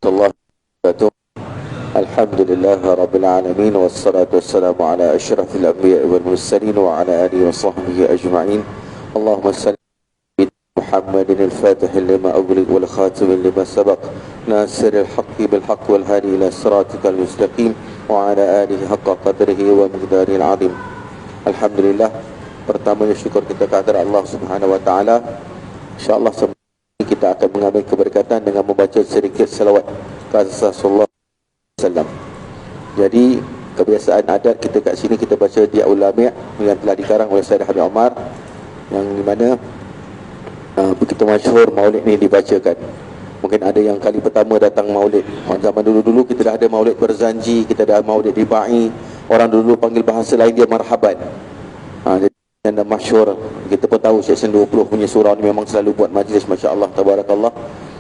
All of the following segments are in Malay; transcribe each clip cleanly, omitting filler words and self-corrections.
الله وبركاته. الحمد لله رب العالمين والصلاة والسلام على أشرف الأنبياء والمرسلين وعلى آله وصحبه أجمعين. اللهم صل على محمد الفاتح لما أغلق والخاتم لما سبق ناصر الحق بالحق والهادي إلى صراطك المستقيم وعلى آله حق قدره ومقداره العظيم. Alhamdulillah, pertamanya syukur kita kepada Allah Subhanahu wa taala. Insya-Allah kita akan mengambil keberkatan dengan membaca sedikit selawat ke Rasulullah sallallahu. Jadi kebiasaan adat kita kat sini kita baca Diaul Lami' yang telah dikarang oleh Sayyid Habib Omar, yang di mana begitu masyhur maulid ni dibacakan. Mungkin ada yang kali pertama datang maulid. Zaman dulu-dulu kita dah ada maulid berzanji, kita dah maulid dibai. Orang dulu panggil bahasa lain dia marhaban. Jadi yang masyhur, kita pun tahu section 20 punya surau ni memang selalu buat majlis, masya-Allah, tabarakallah.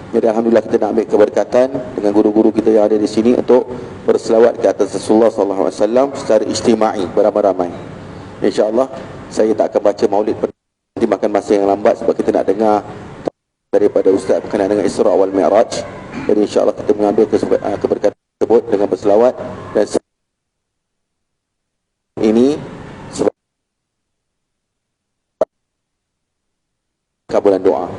Jadi alhamdulillah kita nak ambil keberkatan dengan guru-guru kita yang ada di sini untuk berselawat ke atas Rasulullah sallallahu alaihi wasallam secara ijtimai, beramai-ramai. Insya-Allah saya tak akan baca maulid nanti makan masa yang lambat sebab kita nak dengar daripada ustaz berkenaan dengan Isra wal Mi'raj. Jadi insya-Allah kita mengambil keberkatan tersebut dengan berselawat, dan ini sebab kabulan doa.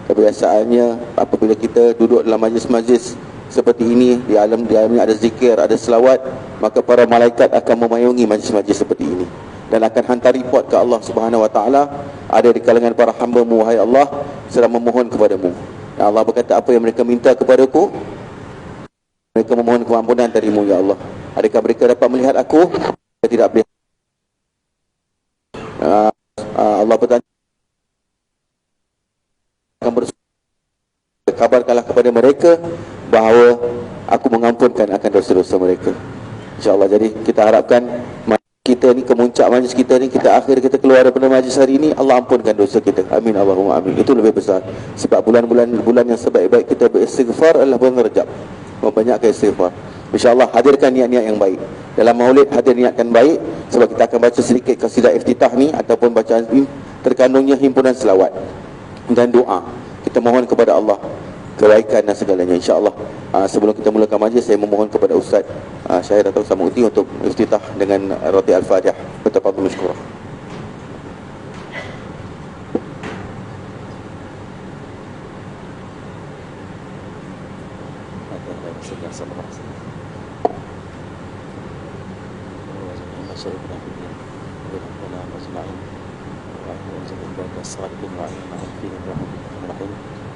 Kebiasaannya apabila kita duduk dalam majlis-majlis seperti ini, di alam ini ada zikir, ada selawat, maka para malaikat akan memayungi majlis-majlis seperti ini dan akan hantar report ke Allah Subhanahu wa taala, ada di kalangan para hamba-Mu wahai Allah sedang memohon kepadamu. Dan Allah berkata, apa yang mereka minta kepadaku, mereka memohon keampunan darimu ya Allah. Adakah mereka dapat melihat aku? Mereka tidak boleh. Allah bertanya, kabarkanlah kepada mereka bahawa aku mengampunkan akan dosa-dosa mereka. InsyaAllah. Jadi kita harapkan kita ni, kemuncak majlis kita ni, kita akhir kita keluar daripada majlis hari ini, Allah ampunkan dosa kita. Amin Allahumma amin. Itu lebih besar. Sebab bulan yang sebaik-baik kita beristighfar adalah bulan Rajab. Membanyakkan istighfar. InsyaAllah hadirkan niat-niat yang baik. Dalam maulid hadir niatkan baik, sebab kita akan baca sedikit kasidah iftitah ni ataupun bacaan ini terkandungnya himpunan selawat dan doa. Kita mohon kepada Allah kebaikan dan segalanya, insya-Allah. Sebelum kita mulakan majlis, saya memohon kepada Ustaz Syahid atau Samuti untuk iftitah dengan roti al-Fatihah. Bertafadhal mashkurah.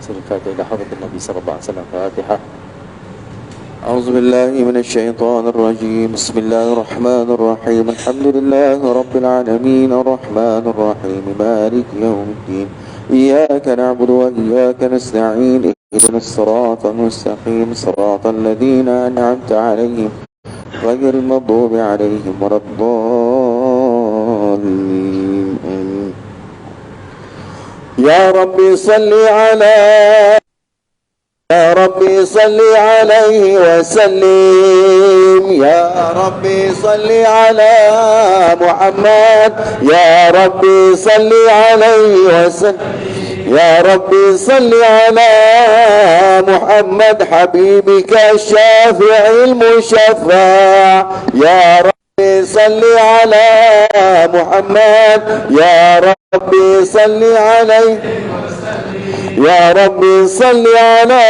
الفاتحة إلى حضرة النبي صلى الله عليه وسلم. فاتحة. أعوذ بالله من الشيطان الرجيم. بسم الله الرحمن الرحيم. الحمد لله رب العالمين الرحمن الرحيم مالك يوم الدين. إياك نعبد وإياك نستعين. اهدنا الصراط المستقيم صراط الذين أنعمت عليهم غير المغضوب عليهم ولا الضالين. يا ربي صل على يا ربي صل عليه وسلم. يا ربي صل على محمد. يا ربي صل عليه وسلم. يا ربي صل على محمد حبيبك الشافع المشفع. يا ربي صل على محمد. يا ربي صل عليه. يا ربي صل على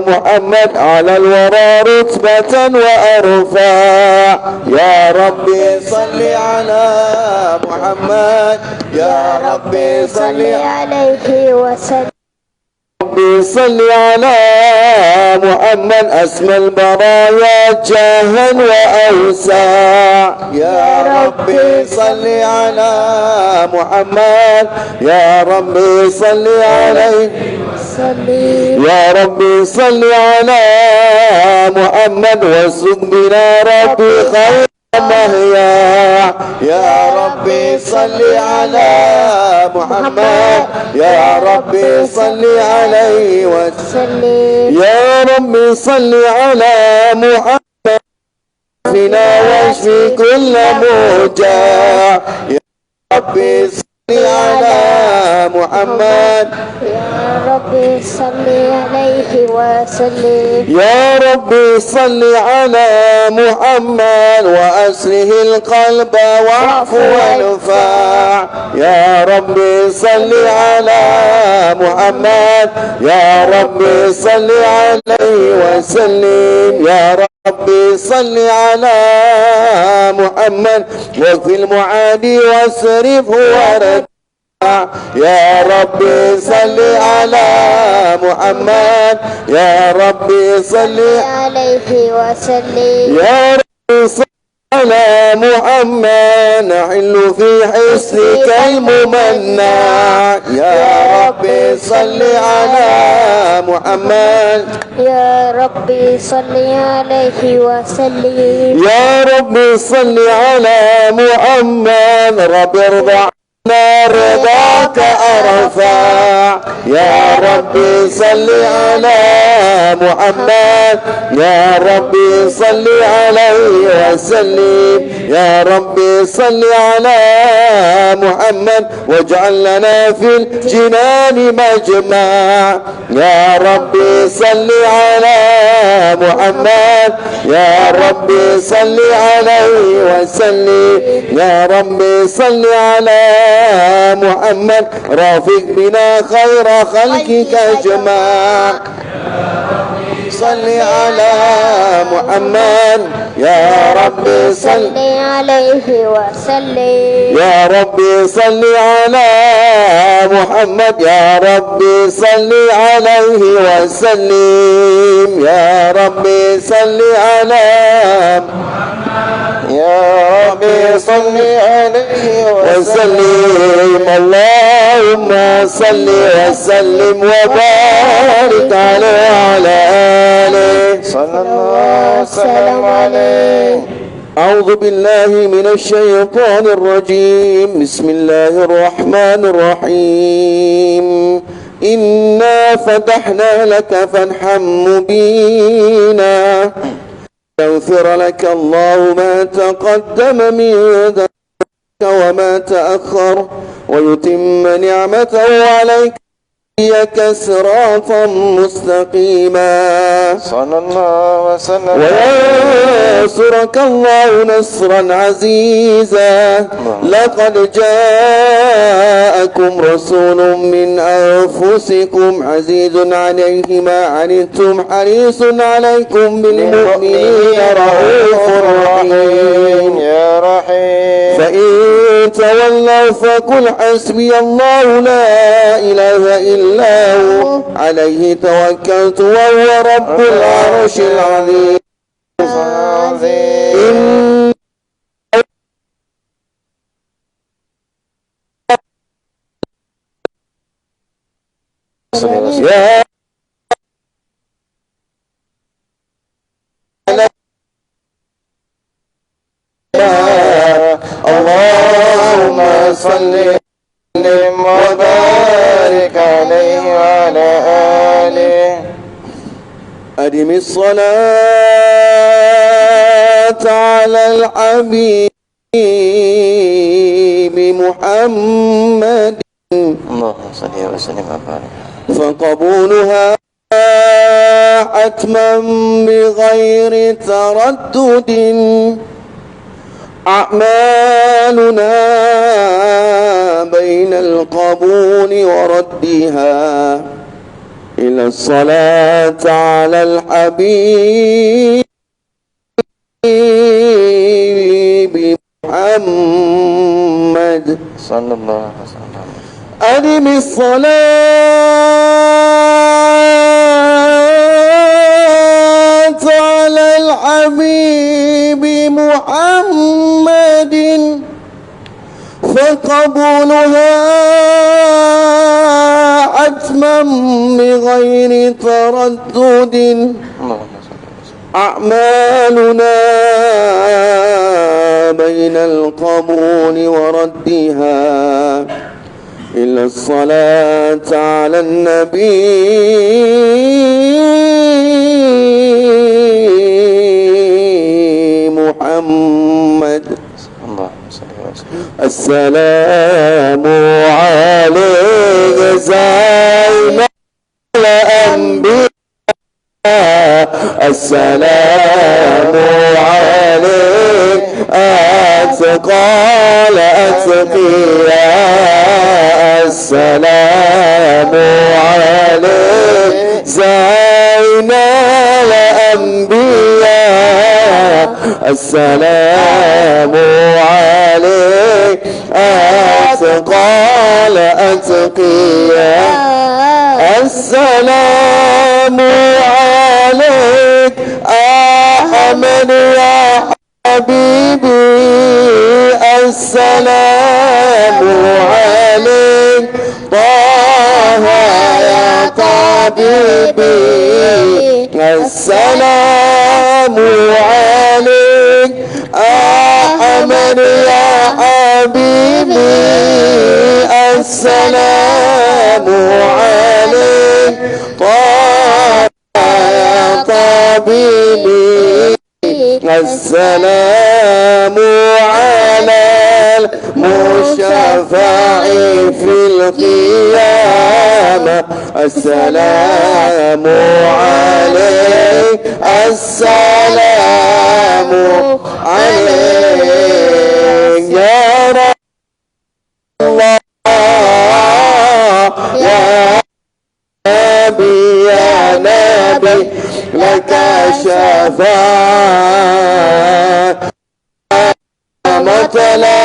محمد على الورى رتبة وأرفع. يا ربي صل على محمد. يا ربي صل عليه وسلم. ربي صل على محمد أسمى البرايا جاها وأوسع. يا ربي صل على محمد. يا ربي صل عليه وسلم. يا ربي صل على محمد واسلك بنا ربي خير مهيا. يا ربي صل على محمد. يا ربي صل عليه وسلم. يا ربي صل على محمد فينا واشفي كل موجع. يا ربي صل على محمد يا ربي صل عليه وسلم يا ربي صل على محمد وأسله القلب واعف وانفع يا ربي صل على محمد يا ربي صل عليه وسلم يا ربي صل على محمد وفي المعادي واصرفه ورد يا ربي صل على محمد يا ربي صل عليه وسلم يا ربي صل على محمد نحل في حسنك الممنع يا ربي صل على محمد يا ربي صل عليه وسلم يا ربي صل على محمد رب ارضى رضاك أرفع يا ربي صل على محمد يا ربي صل عليه وسلم يا ربي صل على محمد واجعل لنا في الجنان مجمع يا ربي صل على محمد يا ربي صل عليه وسلم يا ربي صل على محمد رافق بنا خير خلقك اجمع صل على محمد يا ربي صل عليه وسلم يا ربي صل على محمد يا ربي صل عليه وسلم يا ربي صل على يا ربي صل عليه وسلم اللهم صل وسلم وبارك عليه وعلى آله صلى الله وسلم عليه. أعوذ بالله من الشيطان الرجيم بسم الله الرحمن الرحيم إنا فتحنا لك فتحا مبينا يغفر لك الله ما تقدم من ذنبك وما تأخر ويتم نعمته عليك صراطا مستقيما صلى الله وسلم وينصرك الله نصرا عزيزا لقد جاءكم رسول من أنفسكم عزيز عليه ما عنتم حريص عليكم بالمؤمنين رؤوف رحيم يا رحيم فإن تولوا فقل حسبي الله لا إله إلا هو عليه توكلت وهو رب العرش العظيم يا اللهم صل وبارك عليه وعلى آله. أدم الصلاة على الحبيب محمد اللهم صل وسلم وبارك. فقبولها حتما بغير تردد أعمالنا بين القبول وردها إلى الصلاة على الحبيب محمد صلى الله عليه وسلم. أدم الصلاة على الحبيب محمد فقبولها حتما بغير تردد اللهم صل وسلم. أعمالنا بين القبول وردها إلا الصلاة على النبي محمد اللهم صل وسلم. السلام السلام عليك أثقال أتقياء السلام عليك زين الأنبياء السلام عليك أثقال أتقياء السلام عليك أحمد يا حبيبي السلام عليك طه يا طبيبي السلام عليك أحمد يا حبيبي السلام عليك طه يا طبيبي السلام على المشفع في القيامة السلام عليك السلام عليك يا رب الله يا نبي يا نبي لك شفاعة مثلا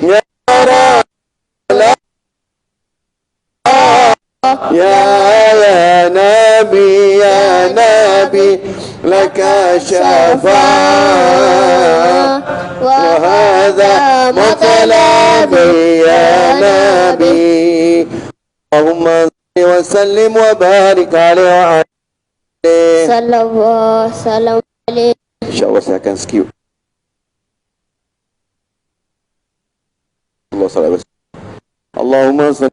يا رب يا نبي يا نبي لك شفاعة وهذا مطلبي يا نبي اللهم صل وسلم وبارك عليه وعلى صلى الله وسلم عليه. Insyaallah saya akan skip. Allahumma salli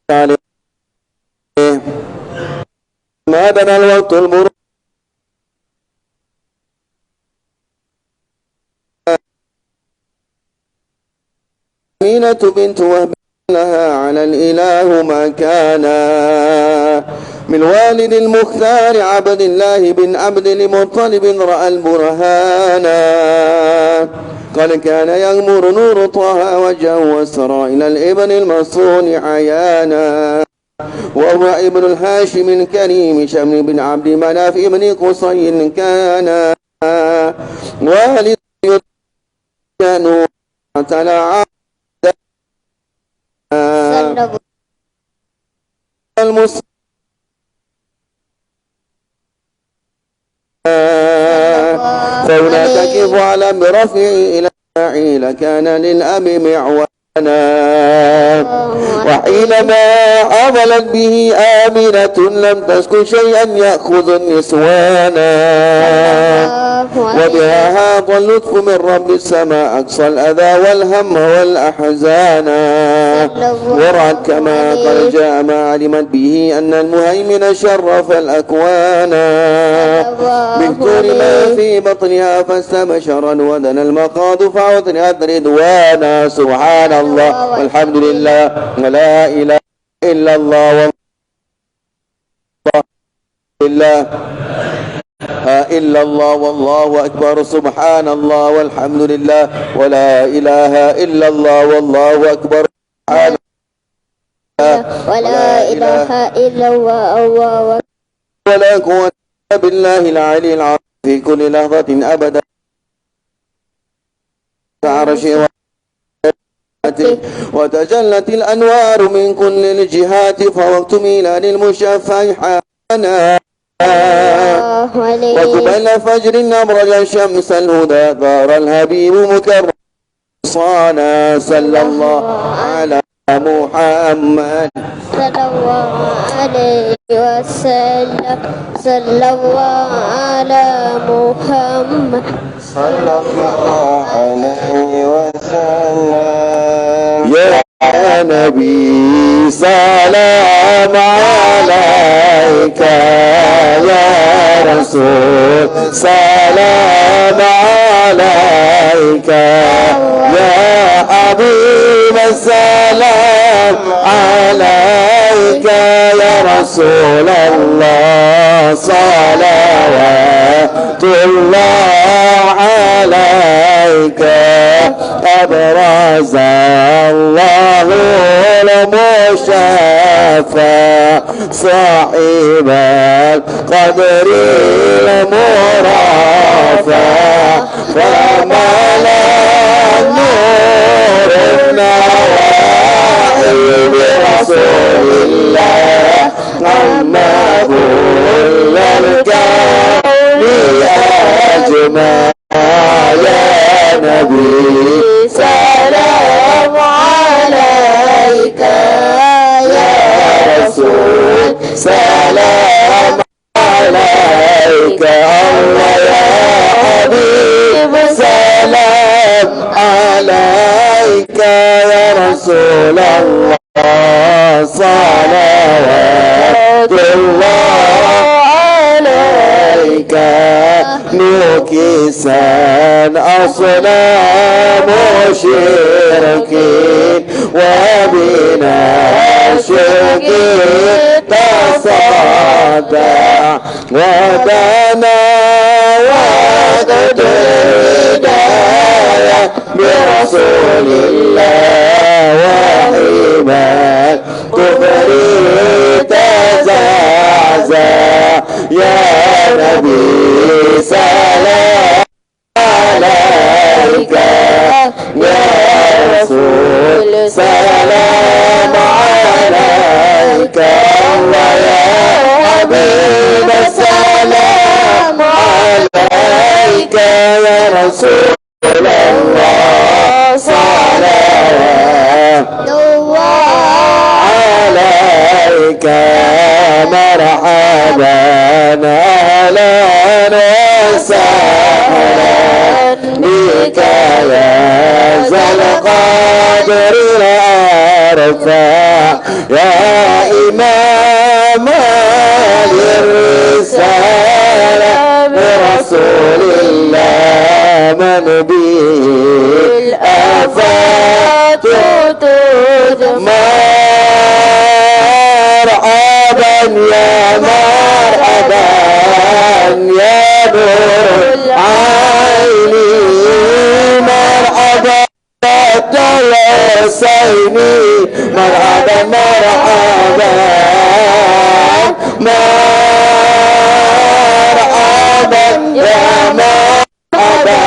alaihi ma dana al-waqtul murad Aminatu bintu Wahb لها على الإله ما كان من والد المختار عبد الله بن عبد المطلب رأى البرهان قد كان يغمر نور طه وجهه وسرى إلى الابن المصون عيانا وهو ابن الهاشم الكريم شمل بن عبد مناف ابن قصي كان والد كانوا تلعب المصطفى فهنا تكف على برفع إلى إسماعيل كان للأب معوانا وحينما حملت به آمنة لم تسكن شيئا يأخذ النسوانا وبها هذا اللطف من رب السماء أقصى الأذى والهم والأحزان ورعت كما قد جاء ما علمت به أن المهيمن شرف الأكوان بكتور ما في بطنها فاستبشرا ودنا المقاض فعثرت رضوانا سبحان الله والحمد لله ولا إله إلا الله إلا الله والله أكبر سبحان الله والحمد لله ولا إله إلا الله والله أكبر سبحان الله ولا إله إلا الله الله ولا قوة بالله العلي العظيم في كل لحظة أبدا عرشه وتجلت الأنوار من كل الجهات فوقت ميلاد المشفع حانا وقبل فجر أبرج الشمس الهدى ظهر الهبيب مكرم صانا صلى الله على محمد صلى الله عليه وسلم صلى الله على محمد صلى الله عليه وسلم يا نبي سلام عليك يا رسول سلام عليك يا حبيب السلام عليك يا رسول الله صلوات الله عليك أبرز الله المشفى صاحب القدر المرافع فملا نور النواحي برسول الله عما كل الكون أجمع يا نبي سلام عليك يا رسول سلام عليك الله يا حبيب سلام عليك يا رسول الله صلوات الله عليك نكسان أصنام مشركين وبنا شركين تصدع ودنا وقد الهداية برسول الله وحيمان كفر تزعزع يا نبي سلام عليك يا رسول سلام عليك الله يا حبيب سلام عليك يا رسول الله صلوات الله عليك مرحبا أهلا وسهلا بك يا ذا القدر الأرفع يا إمام الرسالة برسول الله من به الآفات مرحبا يا مرحبا يا نور العين مرحبا الحسين مرحبا مرحبا مرحبا يا مرحبا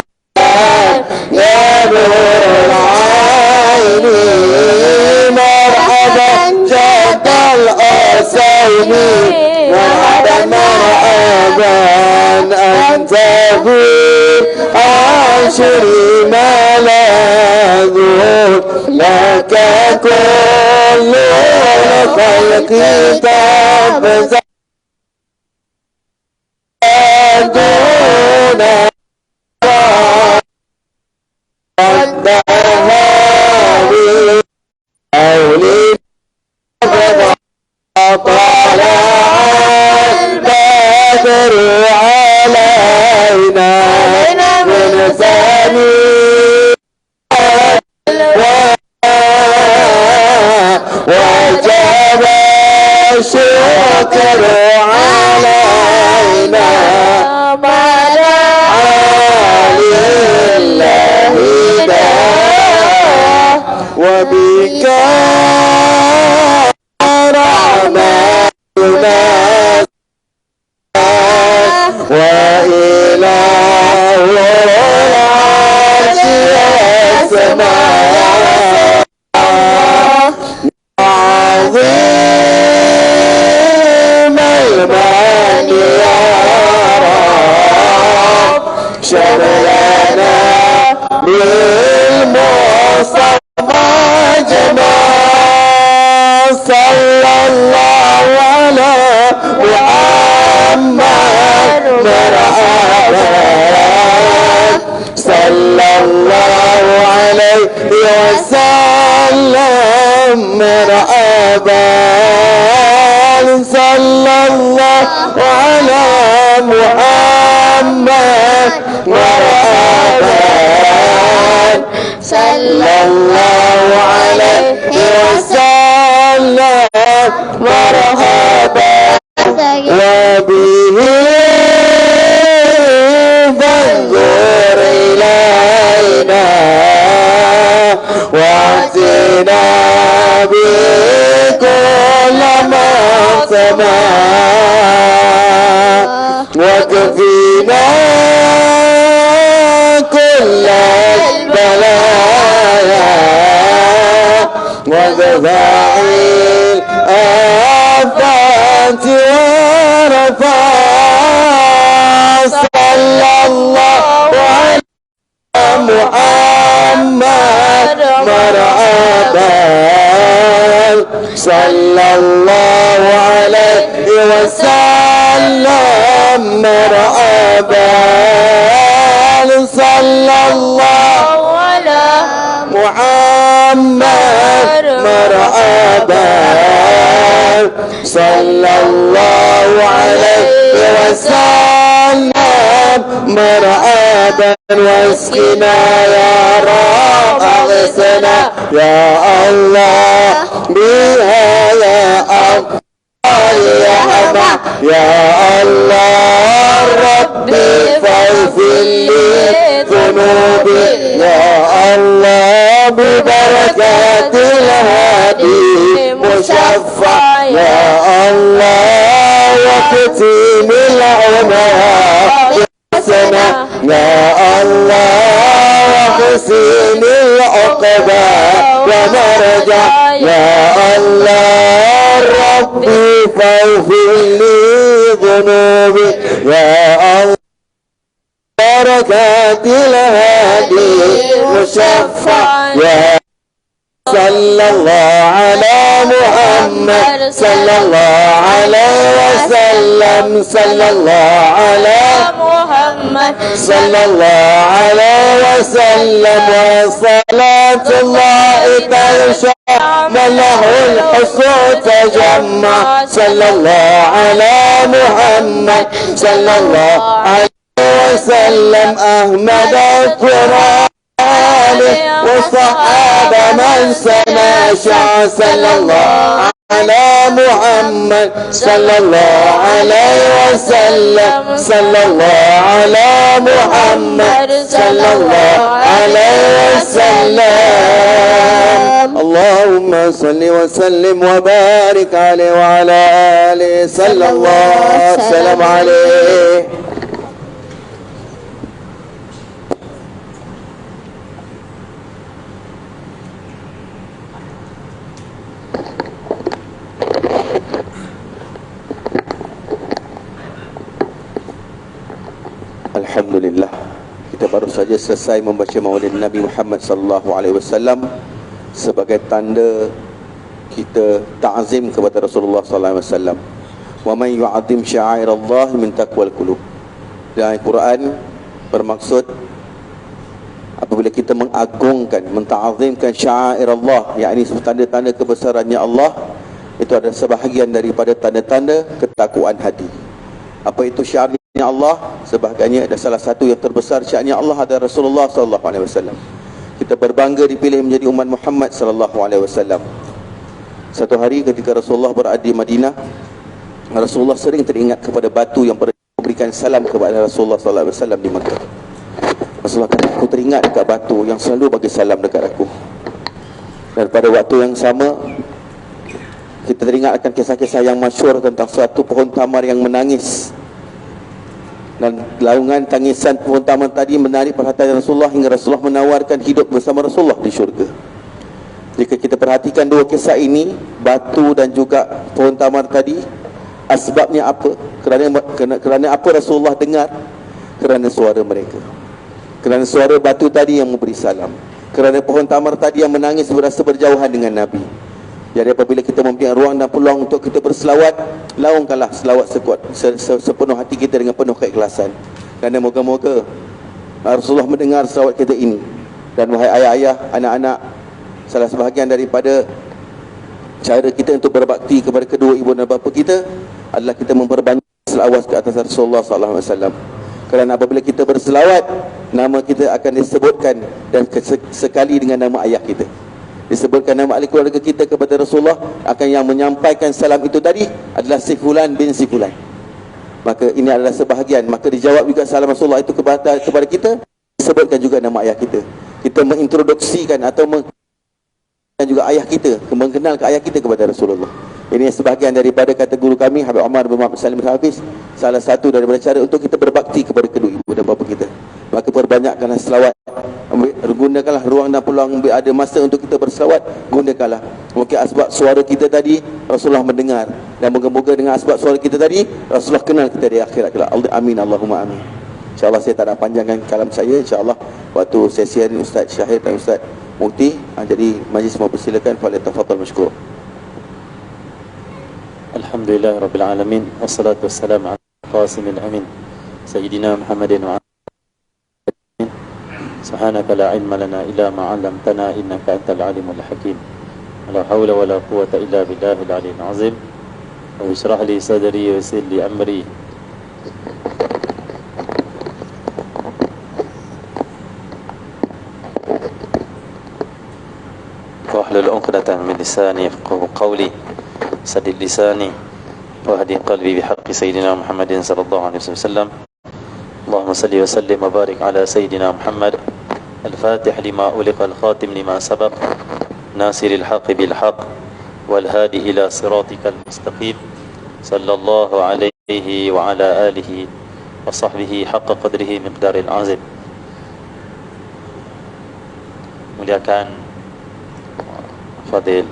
يا نور العين مرحبا جد الحسين مرحبا مرحبا أنت في عشر ملاذ لك كل الخلق تبذل دون الدهر أولي طلع البدر علينا من ثاني وجب الشكر علينا لله وبك رحمتنا وإله العرش والسماء عظيم المن يا رب شملنا بالمصطفى جمال صلى الله على محمد مرحبا صلى الله عليه وسلم مرحبا صلى الله على محمد مرحبا صلى الله عليه وسلم مرحبا النقمة وكفينا كل البلايا ودفاع الآفات ورفع صلى الله على محمد مرحبا صلى الله عليه وسلم مرحبا صلى الله على محمد مرحبا صلى الله عليه وسلم مرحبا واسقنا يا رب اغثنا يا الله بها يا الله يا أما يا الله ربي فاغفر لي ذنوبي يا الله ببركات الهادي مشفع يا الله وختم العمر حسنا يا الله وحسن العقبى ومرجع يا الله ربي فاغفر لي ذنوبي يا الله بركات الهادي مشفع يا صلى الله على محمد صلى الله عليه وسلم صلى الله على محمد صلى الله عليه وسلم وصلاة الله تنشأ من له الحسن تجمع صلى الله على محمد صلى الله عليه وسلم أحمد القرآن والصحابة من سمع صلى الله على محمد صلى الله عليه وسلم صلى الله على محمد صلى الله عليه وسلم اللهم صل وسلم وبارك عليه وعلى آله صلى الله وسلم عليه. Alhamdulillah, kita baru saja selesai membaca Maulid Nabi Muhammad sallallahu alaihi wasallam sebagai tanda kita ta'zim kepada Rasulullah sallallahu alaihi wasallam. Wa man yu'azzim sya'airallah min taqwal qulub. Dan Al-Quran bermaksud apabila kita mengagungkan, menta'zimkan sya'airallah, yakni tanda-tanda kebesarannya Allah, itu adalah sebahagian daripada tanda-tanda ketakwaan hati. Apa itu syiarnya Allah? Sebahagiannya ada salah satu yang terbesar syiarnya Allah adalah Rasulullah sallallahu alaihi wasallam. Kita berbangga dipilih menjadi umat Muhammad sallallahu alaihi wasallam. Satu hari ketika Rasulullah berada di Madinah, Rasulullah sering teringat kepada batu yang memberikan salam kepada Rasulullah sallallahu alaihi wasallam di Makkah. Rasulullah kata, aku teringat dekat batu yang selalu bagi salam dekat aku. Dan pada waktu yang sama, kita teringat akan kisah-kisah yang masyhur tentang suatu pohon tamar yang menangis. Dan laungan tangisan pohon tamar tadi menarik perhatian Rasulullah hingga Rasulullah menawarkan hidup bersama Rasulullah di syurga. Jika kita perhatikan dua kisah ini, batu dan juga pohon tamar tadi, asbabnya apa? Kerana apa Rasulullah dengar? Kerana suara mereka. Kerana suara batu tadi yang memberi salam. Kerana pohon tamar tadi yang menangis berasa berjauhan dengan Nabi. Jadi apabila kita mempunyai ruang dan peluang untuk kita berselawat, laungkanlah selawat sekuat sepenuh hati kita dengan penuh keikhlasan. Kerana moga-moga Rasulullah mendengar selawat kita ini. Dan wahai ayah-ayah, anak-anak, salah sebahagian daripada cara kita untuk berbakti kepada kedua ibu dan bapa kita adalah kita memperbanyak selawat ke atas Rasulullah sallallahu alaihi wasallam. Kerana apabila kita berselawat, nama kita akan disebutkan dan sekali dengan nama ayah kita. Disebutkan nama ahli keluarga kita kepada Rasulullah, akan yang menyampaikan salam itu tadi adalah si fulan bin si fulan. Maka ini adalah sebahagian. Maka dijawab juga salam Rasulullah itu kepada kita, disebutkan juga nama ayah kita. Kita mengintroduksikan atau dan juga ayah kita, mengenalkan ayah kita kepada Rasulullah. Ini sebahagian daripada kata guru kami Habib Omar bin Muhammad Salim Hafiz, salah satu daripada cara untuk kita berbakti kepada kedua ibu dan bapa kita. Maka perbanyakkanlah selawat, gunakanlah ruang dan peluang, ada masa untuk kita berselawat, gunakanlah. Mungkin asbab suara kita tadi Rasulullah mendengar, dan moga-moga dengan asbab suara kita tadi Rasulullah kenal kita di akhirat kelak. Amin, Allahumma amin. InsyaAllah saya tak nak panjangkan kalam saya. InsyaAllah waktu sesi hari Ustaz Syahir dan Ustaz Mukti, jadi majlis mau persilakan. Falyatafaddal mashkur. Alhamdulillah Rabbil Alamin, wassalatu wassalamu ala qasimil amin Sayyidina Muhammadin wa ala subhanaka la ilma lana illa ma 'allamtana innaka antal alimul hakim. La hawla wa la quwwata illa billahil aliyyil azim. Wa ishrah li sadri wa yassir li amri. Wa hlul 'uqdatan min lisani yafqahu qawli. Sadid lisani wa hadi qalbi bihaqqi sayyidina Muhammadin sallallahu alaihi wasallam. Allahumma salli wa sallim wa barik ala sayyidina Muhammad al-fatih lima uliqa al-khatim lima sabaq nasiril haqqi bil haqq wal hadi ila siratikal mustaqim sallallahu alaihi wa ala alihi wa sahbihi haqqa qadrihi miqdaril azim. Muliakan Fadil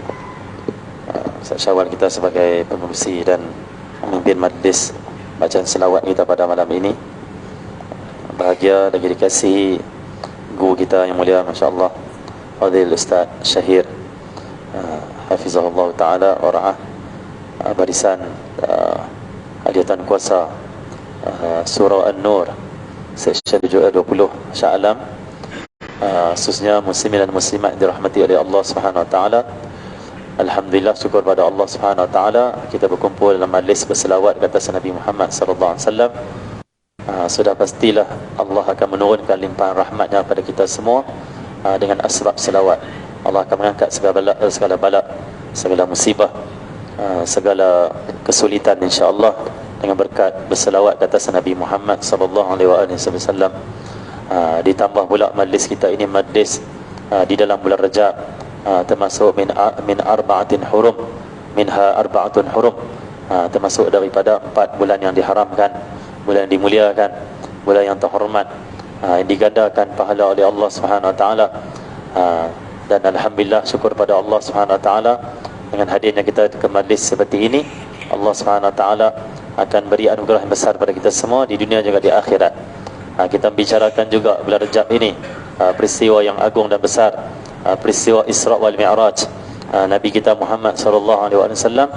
Ustaz Syawal kita sebagai pengurusi dan pemimpin majlis bacaan selawat kita pada malam ini. Bahagia dan dikasihi guru kita yang mulia, masya-Allah, Fadil Ustaz Syahir hafizahullah taala wa ra'ah, barisan aliyatan kuasa surah An-Nur section 20 Shah Alam, khususnya muslimin dan muslimat dirahmati oleh Allah Subhanahu wa taala. Alhamdulillah, syukur pada Allah Subhanahu wa taala kita berkumpul dalam majlis berselawat ke atas Nabi Muhammad sallallahu alaihi wasallam. Sudah pastilah Allah akan menurunkan limpahan rahmatnya pada kita semua dengan asbab selawat. Allah akan mengangkat segala bala, segala musibah, segala kesulitan insya-Allah dengan berkat berselawat ke atas Nabi Muhammad sallallahu alaihi wasallam. Ditambah pula majlis kita ini majlis di dalam bulan Rajab, termasuk min arba'atin hurum, minha arba'atun hurum, termasuk daripada 4 bulan yang diharamkan, bulan yang dimuliakan, bulan yang terhormat, yang digandakan pahala oleh Allah Subhanahu wa taala. Dan alhamdulillah, syukur pada Allah Subhanahu wa taala dengan hadirnya kita ke majlis seperti ini. Allah Subhanahu wa taala akan beri anugerah yang besar pada kita semua di dunia juga di akhirat. Kita bicarakan juga bulan Rajab ini peristiwa yang agung dan besar, peristiwa Isra wal Mi'raj Nabi kita Muhammad sallallahu alaihi wasallam,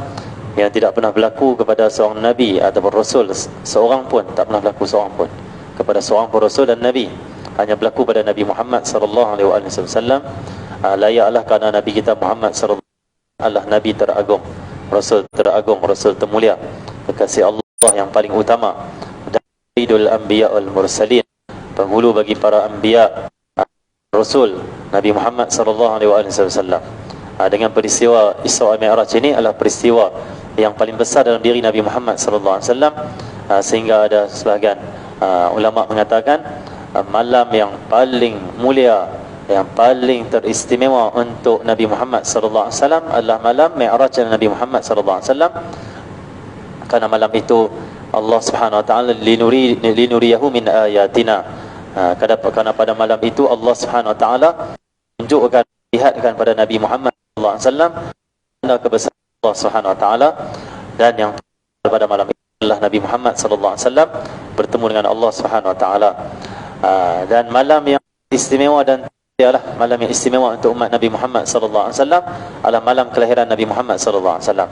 yang tidak pernah berlaku kepada seorang nabi ataupun rasul seorang pun, tak pernah berlaku seorang pun kepada seorang pun rasul dan nabi, hanya berlaku pada Nabi Muhammad sallallahu alaihi wasallam. Layaklah kerana Nabi kita Muhammad sallallahu alaihi wasallam adalah nabi teragung, rasul termulia, kekasih Allah yang paling utama, dan sayyidul anbiya wal mursalin, penghulu bagi para anbiya Rasul Nabi Muhammad sallallahu alaihi wasallam. Dengan peristiwa Isra wal Mi'raj ini adalah peristiwa yang paling besar dalam diri Nabi Muhammad sallallahu alaihi wasallam, sehingga ada sebahagian ulama mengatakan malam yang paling mulia, yang paling teristimewa untuk Nabi Muhammad sallallahu alaihi wasallam adalah malam Mi'raj Nabi Muhammad sallallahu alaihi wasallam, karena malam itu Allah Subhanahu wa taala linuriyahu min ayatina, karena pada malam itu Allah Subhanahu wa taala tunjukkan, lihatkan pada Nabi Muhammad sallallahu alaihi wasallam kebesaran Allah Subhanahu wa taala, dan yang pada malam itu adalah Nabi Muhammad sallallahu alaihi wasallam bertemu dengan Allah Subhanahu wa taala. Dan malam yang istimewa dan ialah malam yang istimewa untuk umat Nabi Muhammad sallallahu alaihi wasallam adalah malam kelahiran Nabi Muhammad sallallahu alaihi wasallam.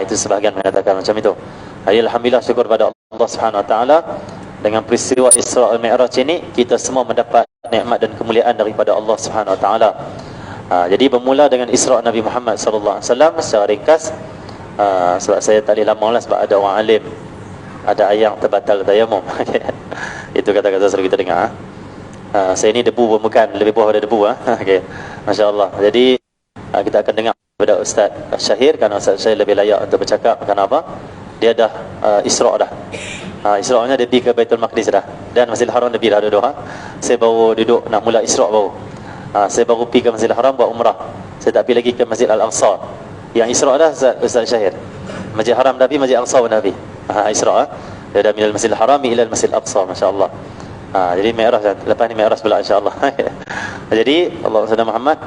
Itu sebahagian mengatakan macam itu. Alhamdulillah, syukur pada Allah Subhanahu wa taala, dengan peristiwa Isra wal Mi'raj ini kita semua mendapat nikmat dan kemuliaan daripada Allah Subhanahu wa taala. Jadi bermula dengan Isra Nabi Muhammad sallallahu alaihi wasallam secara ringkas, sebab saya tak boleh lama lah, sebab ada orang alim, ada ayat terbatal tayamum. Itu kata-kata selalu kita dengar. Saya ni debu pun bukan, lebih bawah dari debu. Okay. Masya-Allah. Jadi kita akan dengar daripada Ustaz Syahir, kerana Ustaz Syahir lebih layak untuk bercakap. Kenapa? Dia dah Isra dah. Isra-nya dia pergi ke Baitul Maqdis dah, dan Masjidil Haram dia pergi dah dua-dua. Saya baru duduk nak mula Isra baru. Saya baru pergi ke Masjidil Haram buat umrah. Saya tak pergi lagi ke Masjid Al-Aqsa Yang Isra' dah Ustaz Syahir. Masjid Haram Nabi, Masjid Aqsa Nabi. Isra'. Dari minal Masjidil Harami ila Masjidil Aqsa, masya-Allah. Jadi Mi'raj, lepas ni Mi'raj pula insya-Allah. Jadi Allah Subhanahu Muhammad.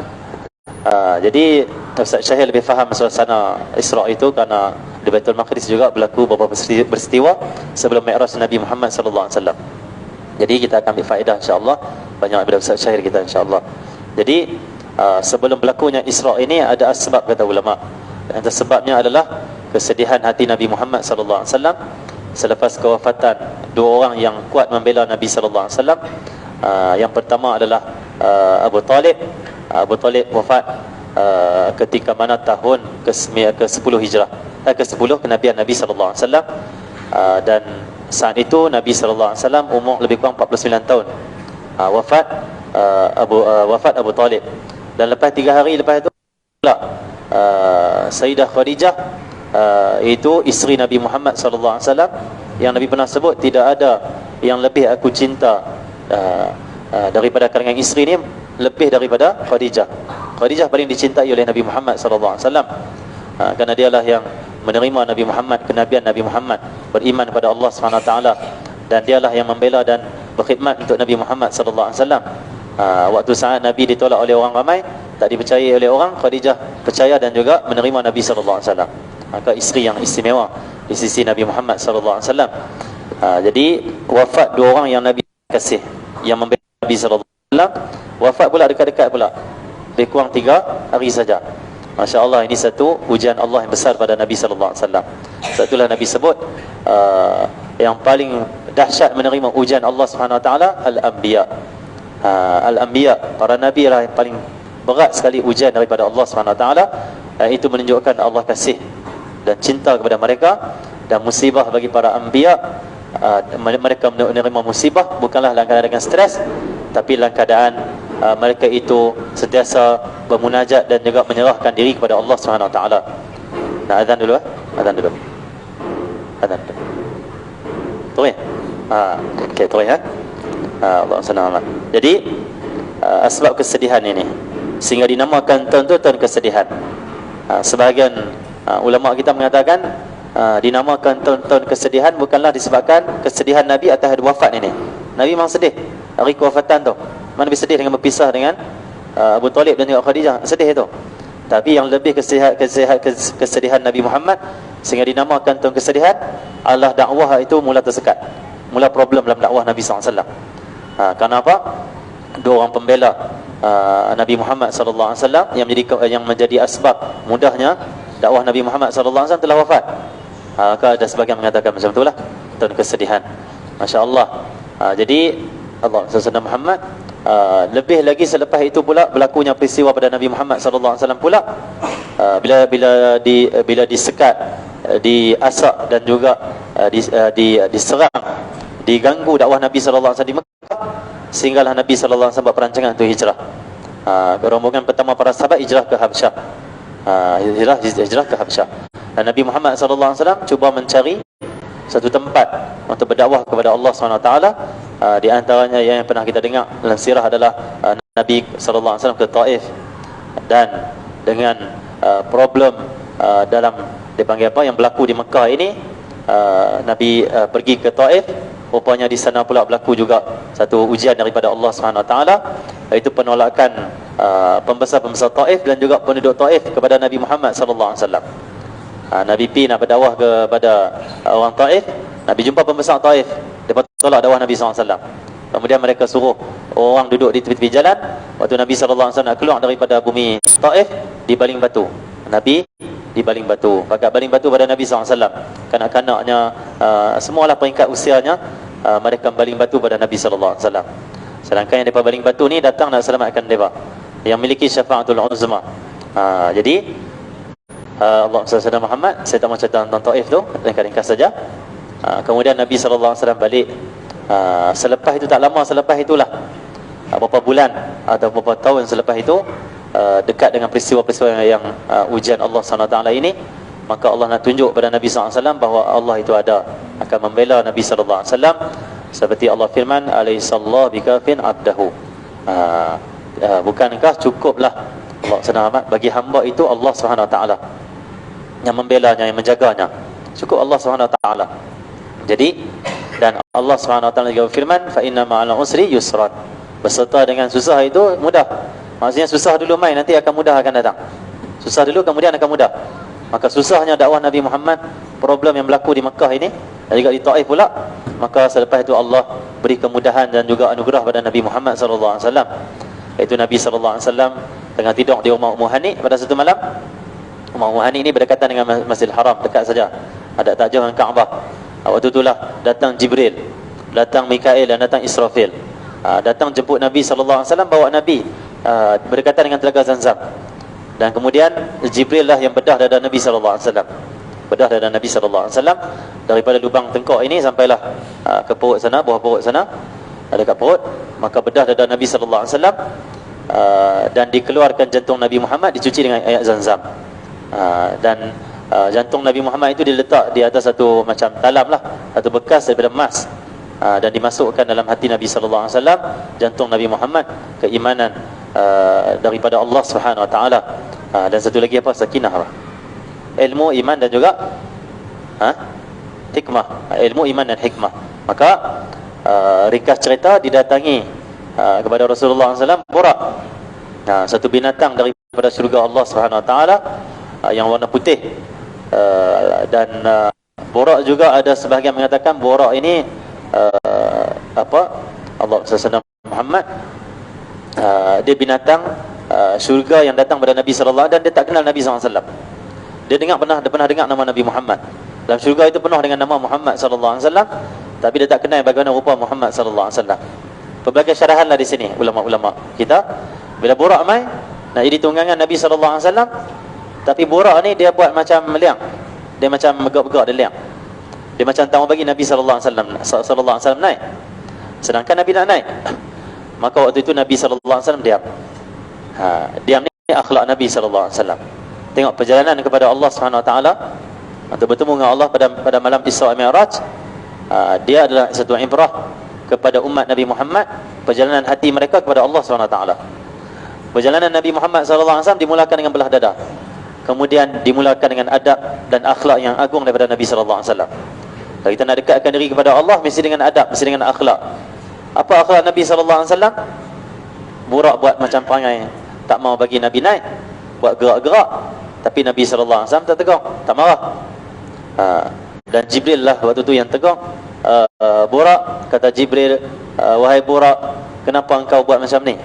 Jadi Ustaz Syahir lebih faham suasana Isra' itu kerana di Baitul Maqdis juga berlaku beberapa peristiwa sebelum Mi'raj Nabi Muhammad sallallahu alaihi wasallam. Jadi kita akan ambil faedah insya-Allah banyak daripada Ustaz Syahir kita insya-Allah. Jadi sebelum berlakunya Isra' ini ada sebab kata ulama. Antara sebabnya adalah kesedihan hati Nabi Muhammad sallallahu alaihi wasallam selepas kewafatan dua orang yang kuat membela Nabi sallallahu alaihi wasallam. Yang pertama adalah Abu Talib. Abu Talib wafat ketika mana tahun ke-10 Hijrah, ke-10 kenabian Nabi sallallahu alaihi wasallam. Dan saat itu Nabi sallallahu alaihi wasallam umur lebih kurang 49 tahun. Wafat Abu Talib. Dan lepas 3 hari lepas itu pula Sayyidah Khadijah, itu isteri Nabi Muhammad sallallahu alaihi wasallam, yang Nabi pernah sebut tidak ada yang lebih aku cinta daripada kalangan isteri ni lebih daripada Khadijah. Khadijah paling dicintai oleh Nabi Muhammad sallallahu alaihi wasallam, kerana dialah yang menerima Nabi Muhammad, kenabian Nabi Muhammad, beriman kepada Allah Subhanahu wa taala, dan dialah yang membela dan berkhidmat untuk Nabi Muhammad sallallahu alaihi wasallam. Waktu saat Nabi ditolak oleh orang ramai, tak dipercayai oleh orang, Khadijah percaya dan juga menerima Nabi sallallahu alaihi wasallam. Maka isteri yang istimewa di sisi Nabi Muhammad sallallahu alaihi wasallam. Jadi wafat dua orang yang Nabi kasih, yang membela Nabi sallallahu alaihi wasallam, wafat pula dekat-dekat pula, lebih kurang 3 hari saja. Masya-Allah, ini satu ujian Allah yang besar pada Nabi sallallahu alaihi wasallam. Itulah Nabi sebut yang paling dahsyat menerima ujian Allah Subhanahu wa taala al-anbiya. Al-anbiya, para nabi lah yang paling berat sekali ujian daripada Allah Subhanahu wa taala. Itu menunjukkan Allah kasih dan cinta kepada mereka. Dan musibah bagi para anbiya, mereka menerima musibah bukanlah dalam keadaan dengan stres, tapi dalam keadaan mereka itu sentiasa bermunajat dan juga menyerahkan diri kepada Allah Subhanahu wa taala. Nak azan dulu azan dulu. Azan dulu. Terus. Okey, terus ya. Allah Subhanahu. Jadi asbab kesedihan ini sehingga dinamakan tahun itu tahun kesedihan. Sebahagian ulama kita mengatakan dinamakan tahun kesedihan bukanlah disebabkan kesedihan Nabi atas hari wafat ini. Nabi memang sedih hari kewafatan tu. Nabi sedih dengan berpisah dengan Abu Talib dan juga Khadijah, sedih itu. Tapi yang lebih kesedihan Nabi Muhammad sehingga dinamakan tahun kesedihan, Allah dakwah itu mula tersekat, mula problem dalam dakwah Nabi SAW. Kerana apa? Dua orang pembela Nabi Muhammad sallallahu alaihi wasallam yang menjadi asbab mudahnya dakwah Nabi Muhammad sallallahu alaihi wasallam telah wafat. Maka ada sebagian mengatakan macam itulah tahun kesedihan. Masya-Allah. Jadi Allah Subhanahu Muhammad lebih lagi selepas itu pula berlakunya peristiwa pada Nabi Muhammad sallallahu alaihi wasallam pula, bila disekat, diasak dan juga diserang, diganggu dakwah Nabi sallallahu alaihi wasallam di Mekah, sehinggalah Nabi sallallahu alaihi wasallam buat perancangan untuk hijrah. Rombongan pertama para sahabat hijrah ke Habsyah. Hijrah ke Habsyah. Dan Nabi Muhammad sallallahu alaihi wasallam cuba mencari satu tempat untuk berdakwah kepada Allah Subhanahu wa taala. Di antaranya yang pernah kita dengar dalam sirah adalah Nabi sallallahu alaihi wasallam ke Taif, dan dengan problem dalam dipanggil apa yang berlaku di Mekah ini, Nabi pergi ke Taif. Rupanya di sana pula berlaku juga satu ujian daripada Allah Subhanahu wa taala, iaitu penolakan pembesar-pembesar Taif dan juga penduduk Taif kepada Nabi Muhammad sallallahu alaihi wasallam. Nabi pergi nak berdakwah kepada orang Taif, Nabi jumpa pembesar Taif, dia tolak dakwah Nabi sallallahu alaihi wasallam. Kemudian mereka suruh orang duduk di tepi-tepi jalan. Waktu Nabi sallallahu alaihi wasallam nak keluar daripada bumi Taif, dibaling batu. Nabi dibaling batu, pakai baling batu pada Nabi sallallahu alaihi wasallam. Kanak-kanaknya, semualah peringkat usianya, mereka baling batu pada Nabi sallallahu alaihi wasallam. Sedangkan yang depa baling batu ni datang nak selamatkan depa, yang memiliki syafaatul uzma. Jadi Allah Subhanahu Muhammad, saya tak mau cerita tentang Taif tu, ringkas saja. Kemudian Nabi sallallahu alaihi wasallam balik. Selepas itu, tak lama selepas itulah, beberapa bulan atau beberapa tahun selepas itu, dekat dengan peristiwa-peristiwa yang ujian Allah SWT ini, maka Allah nak tunjuk pada Nabi SAW bahawa Allah itu ada, akan membela Nabi SAW. Seperti Allah firman, alaihissallahu bikafin abdahu. Bukankah cukuplah Allah SWT bagi hamba itu Allah SWT. yang membelanya, yang menjaganya. Cukup Allah SWT. Jadi, dan Allah SWT juga berfirman, fa inna ma'al usri yusran. Berserta dengan susah itu mudah. Maksudnya susah dulu main, nanti akan mudah akan datang. Susah dulu, kemudian akan mudah. Maka susahnya dakwah Nabi Muhammad, problem yang berlaku di Mekah ini, dan juga di Taif pula, maka selepas itu Allah beri kemudahan dan juga anugerah pada Nabi Muhammad SAW. Iaitu Nabi SAW tengah tidur di rumah Ummu Hani pada satu malam. Ummu Hani ini berdekatan dengan Masjidil Haram, dekat saja, ada tak jauh dengan Kaabah. Waktu itulah datang Jibril, datang Mikail dan datang Israfil. Datang jemput Nabi SAW, bawa Nabi berdekatan dengan Telaga Zamzam. Dan kemudian Jibril lah yang bedah dada Nabi SAW. Bedah dada Nabi SAW daripada lubang tengkok ini sampailah ke perut sana, bawah perut sana, dekat perut. Maka bedah dada Nabi SAW, dan dikeluarkan jantung Nabi Muhammad, dicuci dengan air Zamzam. Dan jantung Nabi Muhammad itu diletak di atas satu macam talam lah, satu bekas daripada emas, dan dimasukkan dalam hati Nabi SAW jantung Nabi Muhammad, keimanan daripada Allah Subhanahu Wa Taala. Dan satu lagi apa? Sakinah lah. Ilmu, iman dan juga hikmah. Ilmu, iman dan hikmah. Maka ringkas cerita, didatangi kepada Rasulullah SAW Burak, satu binatang daripada syurga Allah Subhanahu Wa Taala, yang warna putih. Dan Burak juga ada sebahagian mengatakan Burak ini Allah SAW Muhammad, dia binatang syurga yang datang pada Nabi SAW, dan dia tak kenal Nabi SAW. Dia pernah dengar nama Nabi Muhammad. Dalam syurga itu penuh dengan nama Muhammad SAW, tapi dia tak kenal bagaimana rupa Muhammad SAW. Pelbagai syarahanlah di sini ulama-ulama kita. Bila Burak mai nak jadi tunggangan Nabi SAW, tapi Burak ni dia buat macam meliang, dia macam megak-megak, dia liang. Dia macam tak mau bagi Nabi SAW naik, sedangkan Nabi nak naik. Maka waktu itu Nabi SAW diam. Diam ni akhlak Nabi SAW. Tengok perjalanan kepada Allah SWT, untuk bertemu dengan Allah pada malam Isra Mi'raj. Dia adalah satu ibrah kepada umat Nabi Muhammad, perjalanan hati mereka kepada Allah SWT. Perjalanan Nabi Muhammad SAW dimulakan dengan belah dada, kemudian dimulakan dengan adab dan akhlak yang agung daripada Nabi SAW. Kalau kita nak dekatkan diri kepada Allah, mesti dengan adab, mesti dengan akhlak. Apa akhlak Nabi SAW? Burak buat macam perangai tak mau bagi Nabi naik, buat gerak-gerak, tapi Nabi SAW tak tegur, tak marah. Dan Jibril lah waktu tu yang tegur Burak. Kata Jibril, wahai Burak, kenapa engkau buat macam ni?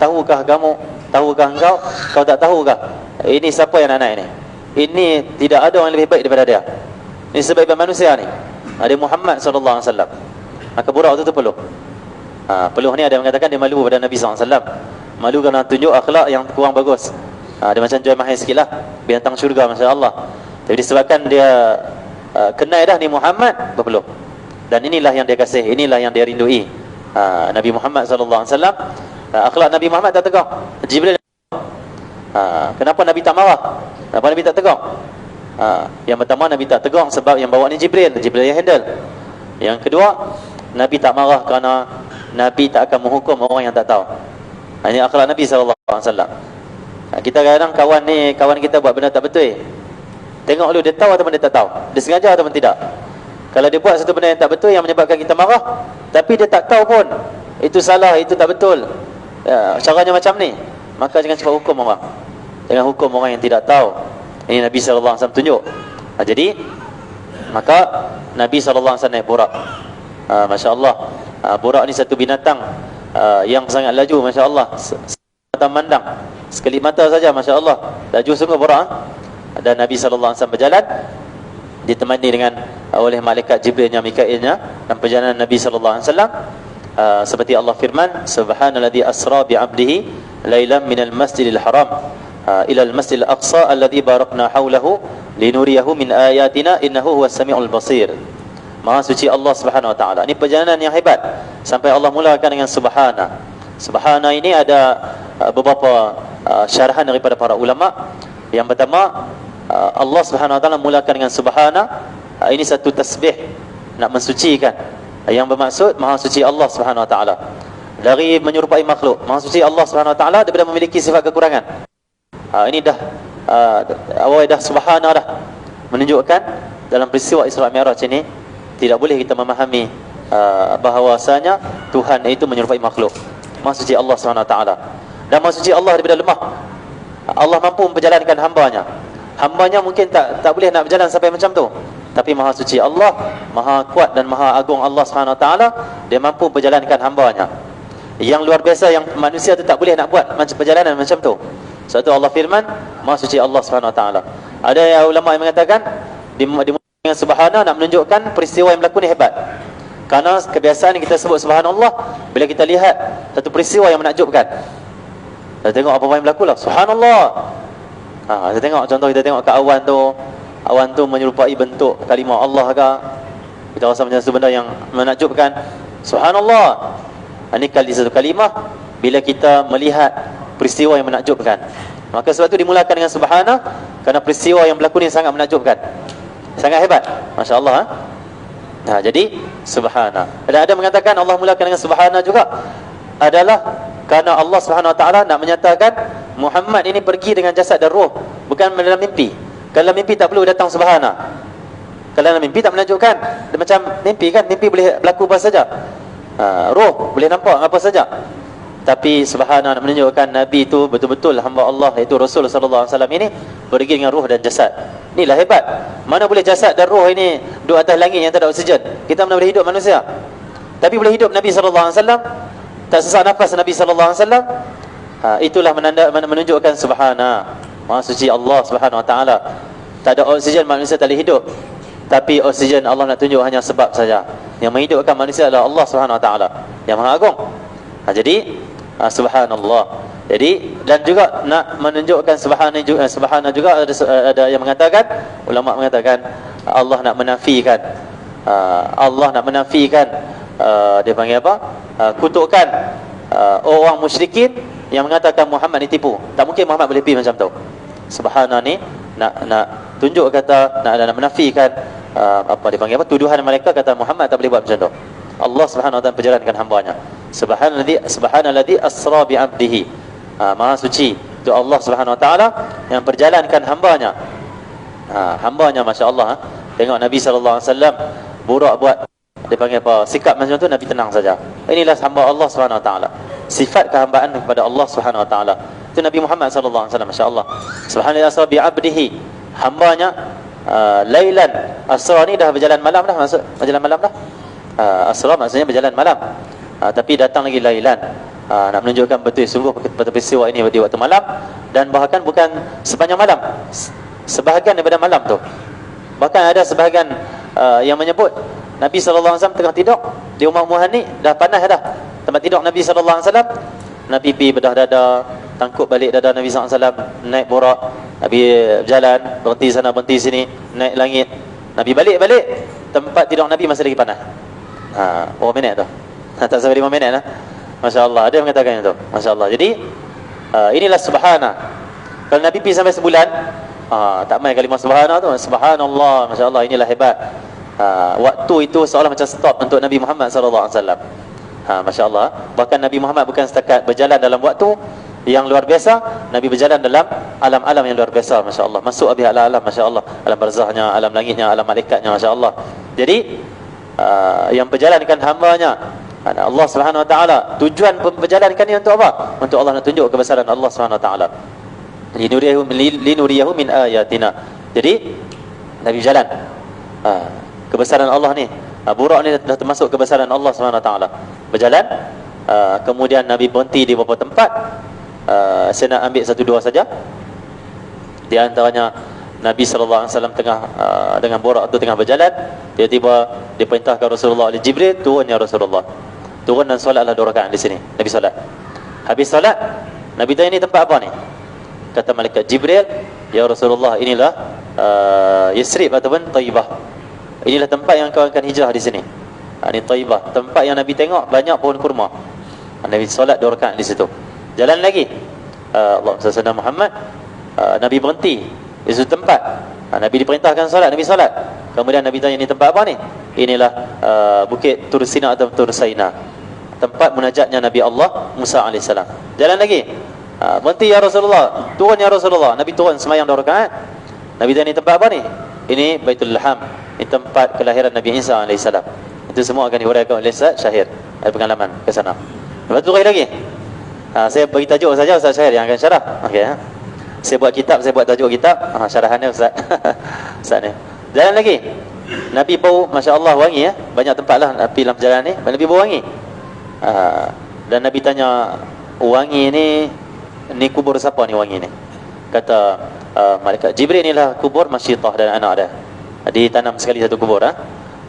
Tahukah kamu, tahukah engkau, kau tak tahukah ini siapa yang nak naik ni? Ini tidak ada orang lebih baik daripada dia. Ini sebaik-baik manusia ni, ada Muhammad SAW. Maka Burak waktu tu peluh. Peluh ni ada yang mengatakan dia malu pada Nabi SAW. Malu kerana tunjuk akhlak yang kurang bagus. Dia macam jual mahal sikit lah, binatang syurga, Masya Allah. Tapi disebabkan dia kenal dah ni Muhammad, berpeluh. Dan inilah yang dia kasih, inilah yang dia rindui, Nabi Muhammad SAW. Akhlak Nabi Muhammad tak tegur. Jibril, kenapa Nabi tak marah? Kenapa Nabi tak tegur? Yang pertama, Nabi tak tegur sebab yang bawa ni Jibril yang handle. Yang kedua, Nabi tak marah kerana Nabi tak akan menghukum orang yang tak tahu. Ini akhlak Nabi SAW. Kita kadang kawan kita buat benda tak betul, tengok dulu dia tahu ataupun dia tak tahu, dia sengaja ataupun tidak. Kalau dia buat satu benda yang tak betul yang menyebabkan kita marah, tapi dia tak tahu pun itu salah, itu tak betul, caranya macam ni, maka jangan cepat hukum orang. Jangan hukum orang yang tidak tahu. Ini Nabi SAW tunjuk. Jadi maka Nabi SAW naik Burak. Masya Allah, Burak ni satu binatang yang sangat laju, Masya Allah. Mata mandang, sekelip mata saja, Masya Allah, laju sungguh Burak. Dan Nabi SAW berjalan ditemani dengan oleh malaikat Jibril dan Mikailnya. Dan perjalanan Nabi SAW seperti Allah firman, subhanalladzi asra bi'abdihi lailan minal masjidil haram ila al-masjidil aqsa alladzi barakna hawlahu linuriyahu min ayatina innahu huwas samiul basir. Maha suci Allah Subhanahu Wa Taala. Ini perjalanan yang hebat sampai Allah mulakan dengan subhana. Subhana ini ada beberapa syarahan daripada para ulama. Yang pertama, Allah Subhanahu Wa Taala mulakan dengan subhana. Ini satu tasbih nak mensucikan, yang bermaksud maha suci Allah Subhanahu Wa Taala dari menyerupai makhluk. Maha suci Allah Subhanahu Wa Taala daripada memiliki sifat kekurangan. Ini dah awal dah subhana dah menunjukkan dalam peristiwa Isra Mi'raj ini tidak boleh kita memahami bahawasanya Tuhan itu menyerupai makhluk. Maha suci Allah SWT, dan maha suci Allah daripada lemah. Allah mampu memperjalankan hambanya. Hambanya mungkin tak boleh nak berjalan sampai macam tu, tapi maha suci Allah, maha kuat dan maha agung Allah SWT, dia mampu memperjalankan hambanya. Yang luar biasa yang manusia tu tak boleh nak buat macam perjalanan macam tu. Sebab tu Allah firman, maha suci Allah SWT. Ada ulama yang mengatakan dimulai dengan subhana nak menunjukkan peristiwa yang berlaku ni hebat. Karena kebiasaan kita sebut subhanallah bila kita lihat satu peristiwa yang menakjubkan. Kita tengok apa yang berlaku lah, subhanallah. Kita tengok, contoh kita tengok kat awan tu menyerupai bentuk kalimah Allah ke, kita rasa macam satu benda yang menakjubkan, subhanallah. Ini satu kalimah bila kita melihat peristiwa yang menakjubkan. Maka sebab tu dimulakan dengan subhana, kerana peristiwa yang berlaku ni sangat menakjubkan, sangat hebat, Masya Allah. Jadi subhana. Ada mengatakan Allah mulakan dengan subhana juga adalah kerana Allah SWT nak menyatakan Muhammad ini pergi dengan jasad dan roh, bukan dalam mimpi. Kalau mimpi tak perlu datang subhana. Kalau dalam mimpi tak menakjubkan. Dia macam mimpi kan, mimpi boleh berlaku apa saja, roh boleh nampak apa saja. Tapi subhana nak menunjukkan Nabi itu betul-betul hamba Allah, iaitu Rasul sallallahu alaihi wasallam ini pergi dengan roh dan jasad. Inilah hebat. Mana boleh jasad dan roh ini duduk atas langit yang tak ada oksigen. Kita mana boleh hidup manusia, tapi boleh hidup Nabi sallallahu alaihi wasallam. Tak sesak nafas Nabi sallallahu alaihi wasallam. Itulah menunjukkan subhana, maha suci Allah Subhanahu wa taala. Tak ada oksigen, manusia tak boleh hidup. Tapi oksigen Allah nak tunjuk hanya sebab saja. Yang menghidupkan manusia adalah Allah Subhanahu wa taala yang maha agung. Jadi subhanallah. Jadi dan juga nak menunjukkan subhana juga ada yang mengatakan, ulama mengatakan Allah nak menafikan dia panggil apa? Kutukan orang musyrikin yang mengatakan Muhammad ni tipu. Tak mungkin Muhammad boleh pergi macam tu. Subhana ni nak tunjuk kata nak menafikan apa dia panggil apa? Tuduhan mereka kata Muhammad tak boleh buat macam tu. Allah Subhanahu wa taala perjalankan hamba-Nya. Subhanalladzi asra bi 'abdihi. Maha suci itu Allah Subhanahu wa taala yang perjalankan hamba-Nya. Hamba-Nya masya-Allah. Tengok Nabi sallallahu alaihi wasallam burak buat dia panggil apa? Sikap macam tu Nabi tenang saja. Inilah hamba Allah Subhanahu wa taala. Sifat kehambaan kepada Allah Subhanahu wa taala. Itu Nabi Muhammad sallallahu alaihi wasallam masya-Allah. Subhanalladzi asra bi 'abdihi. Hamba-Nya lailan. Asra ni dah berjalan malam dah, maksud berjalan malam dah. Asra maksudnya berjalan malam. Tapi datang lagi lailan, nak menunjukkan betul sungguh peristiwa ini di waktu malam, dan bahkan bukan sepanjang malam, sebahagian daripada malam tu. Bahkan ada sebahagian yang menyebut Nabi sallallahu alaihi wasallam tengah tidur di rumah Muhani, dah panas dah tempat tidur Nabi sallallahu alaihi wasallam. Nabi pergi bedah dada, tangkup balik dada Nabi sallallahu alaihi wasallam, naik borak. Nabi berjalan, berhenti sana berhenti sini, naik langit. Nabi balik tempat tidur Nabi masih lagi panas. Berapa minit tu? Tak sampai 5 minit lah. Masya Allah, ada yang mengatakan itu. Masya Allah. Jadi inilah subhana. Kalau Nabi pergi sampai sebulan, tak main kalimah subhana tu. Subhanallah, Masya Allah, inilah hebat. Waktu itu seolah macam stop untuk Nabi Muhammad SAW. Masya Allah. Bahkan Nabi Muhammad bukan setakat berjalan dalam waktu yang luar biasa, Nabi berjalan dalam alam-alam yang luar biasa, Masya Allah. Masuk habis alam-alam, Masya Allah. Alam barzahnya, alam langitnya, alam malaikatnya, Masya Allah. Jadi yang berjalankan hamba-Nya Allah Subhanahu wa taala. Tujuan berjalankan ini untuk apa? Untuk Allah nak tunjuk kebesaran Allah Subhanahu wa taala. Linuriyahu min ayatina. Jadi Nabi jalan. Kebesaran Allah ni, burak ni dah termasuk kebesaran Allah Subhanahu wa taala. Berjalan, kemudian Nabi berhenti di beberapa tempat. Saya nak ambil satu dua saja. Di antaranya Nabi sallallahu alaihi wasallam tengah dengan borak tu tengah berjalan, tiba-tiba diperintahkan Rasulullah oleh Jibril, turun ya Rasulullah. Turun dan solatlah 2 rakaat di sini. Nabi solat. Habis solat, Nabi tanya, ni tempat apa ni? Kata malaikat Jibril, ya Rasulullah, inilah Yasrib ataupun Taibah. Inilah tempat yang kau akan hijrah di sini. Ini Taibah, tempat yang Nabi tengok banyak pohon kurma. Nabi solat 2 rakaat di situ. Jalan lagi, Allah Sallallahu Muhammad, Nabi berhenti di situ tempat. Nabi diperintahkan solat, Nabi solat. Kemudian Nabi tanya, ni tempat apa ni? Inilah Bukit Tur Sina atau Tur Saina, tempat munajatnya Nabi Allah Musa AS. Jalan lagi, Berhenti ya Rasulullah, turun ya Rasulullah. Nabi turun semayang 2 rakaat. Nabi tanya, ni tempat apa ni? Ini Baitul Laham, ini tempat kelahiran Nabi Isa AS. Itu semua akan diuraikan oleh Ustaz Syahir. Ada pengalaman ke sana. Lepas tu lagi. Saya bagi tajuk saja, Ustaz Syahir yang akan syarah. Okey. Saya buat kitab, saya buat tajuk kitab. Syarahannya Ustaz. Ustaz ni. Jalan lagi. Nabi bau, Masya Allah, wangi ya. Banyak tempat lah Nabi dalam perjalanan ni, Nabi bau wangi. Dan Nabi tanya, wangi ni kubur siapa ni wangi ni? Kata malaikat Jibril, inilah kubur Masyitah dan anak dia. Ditanam sekali satu kubur.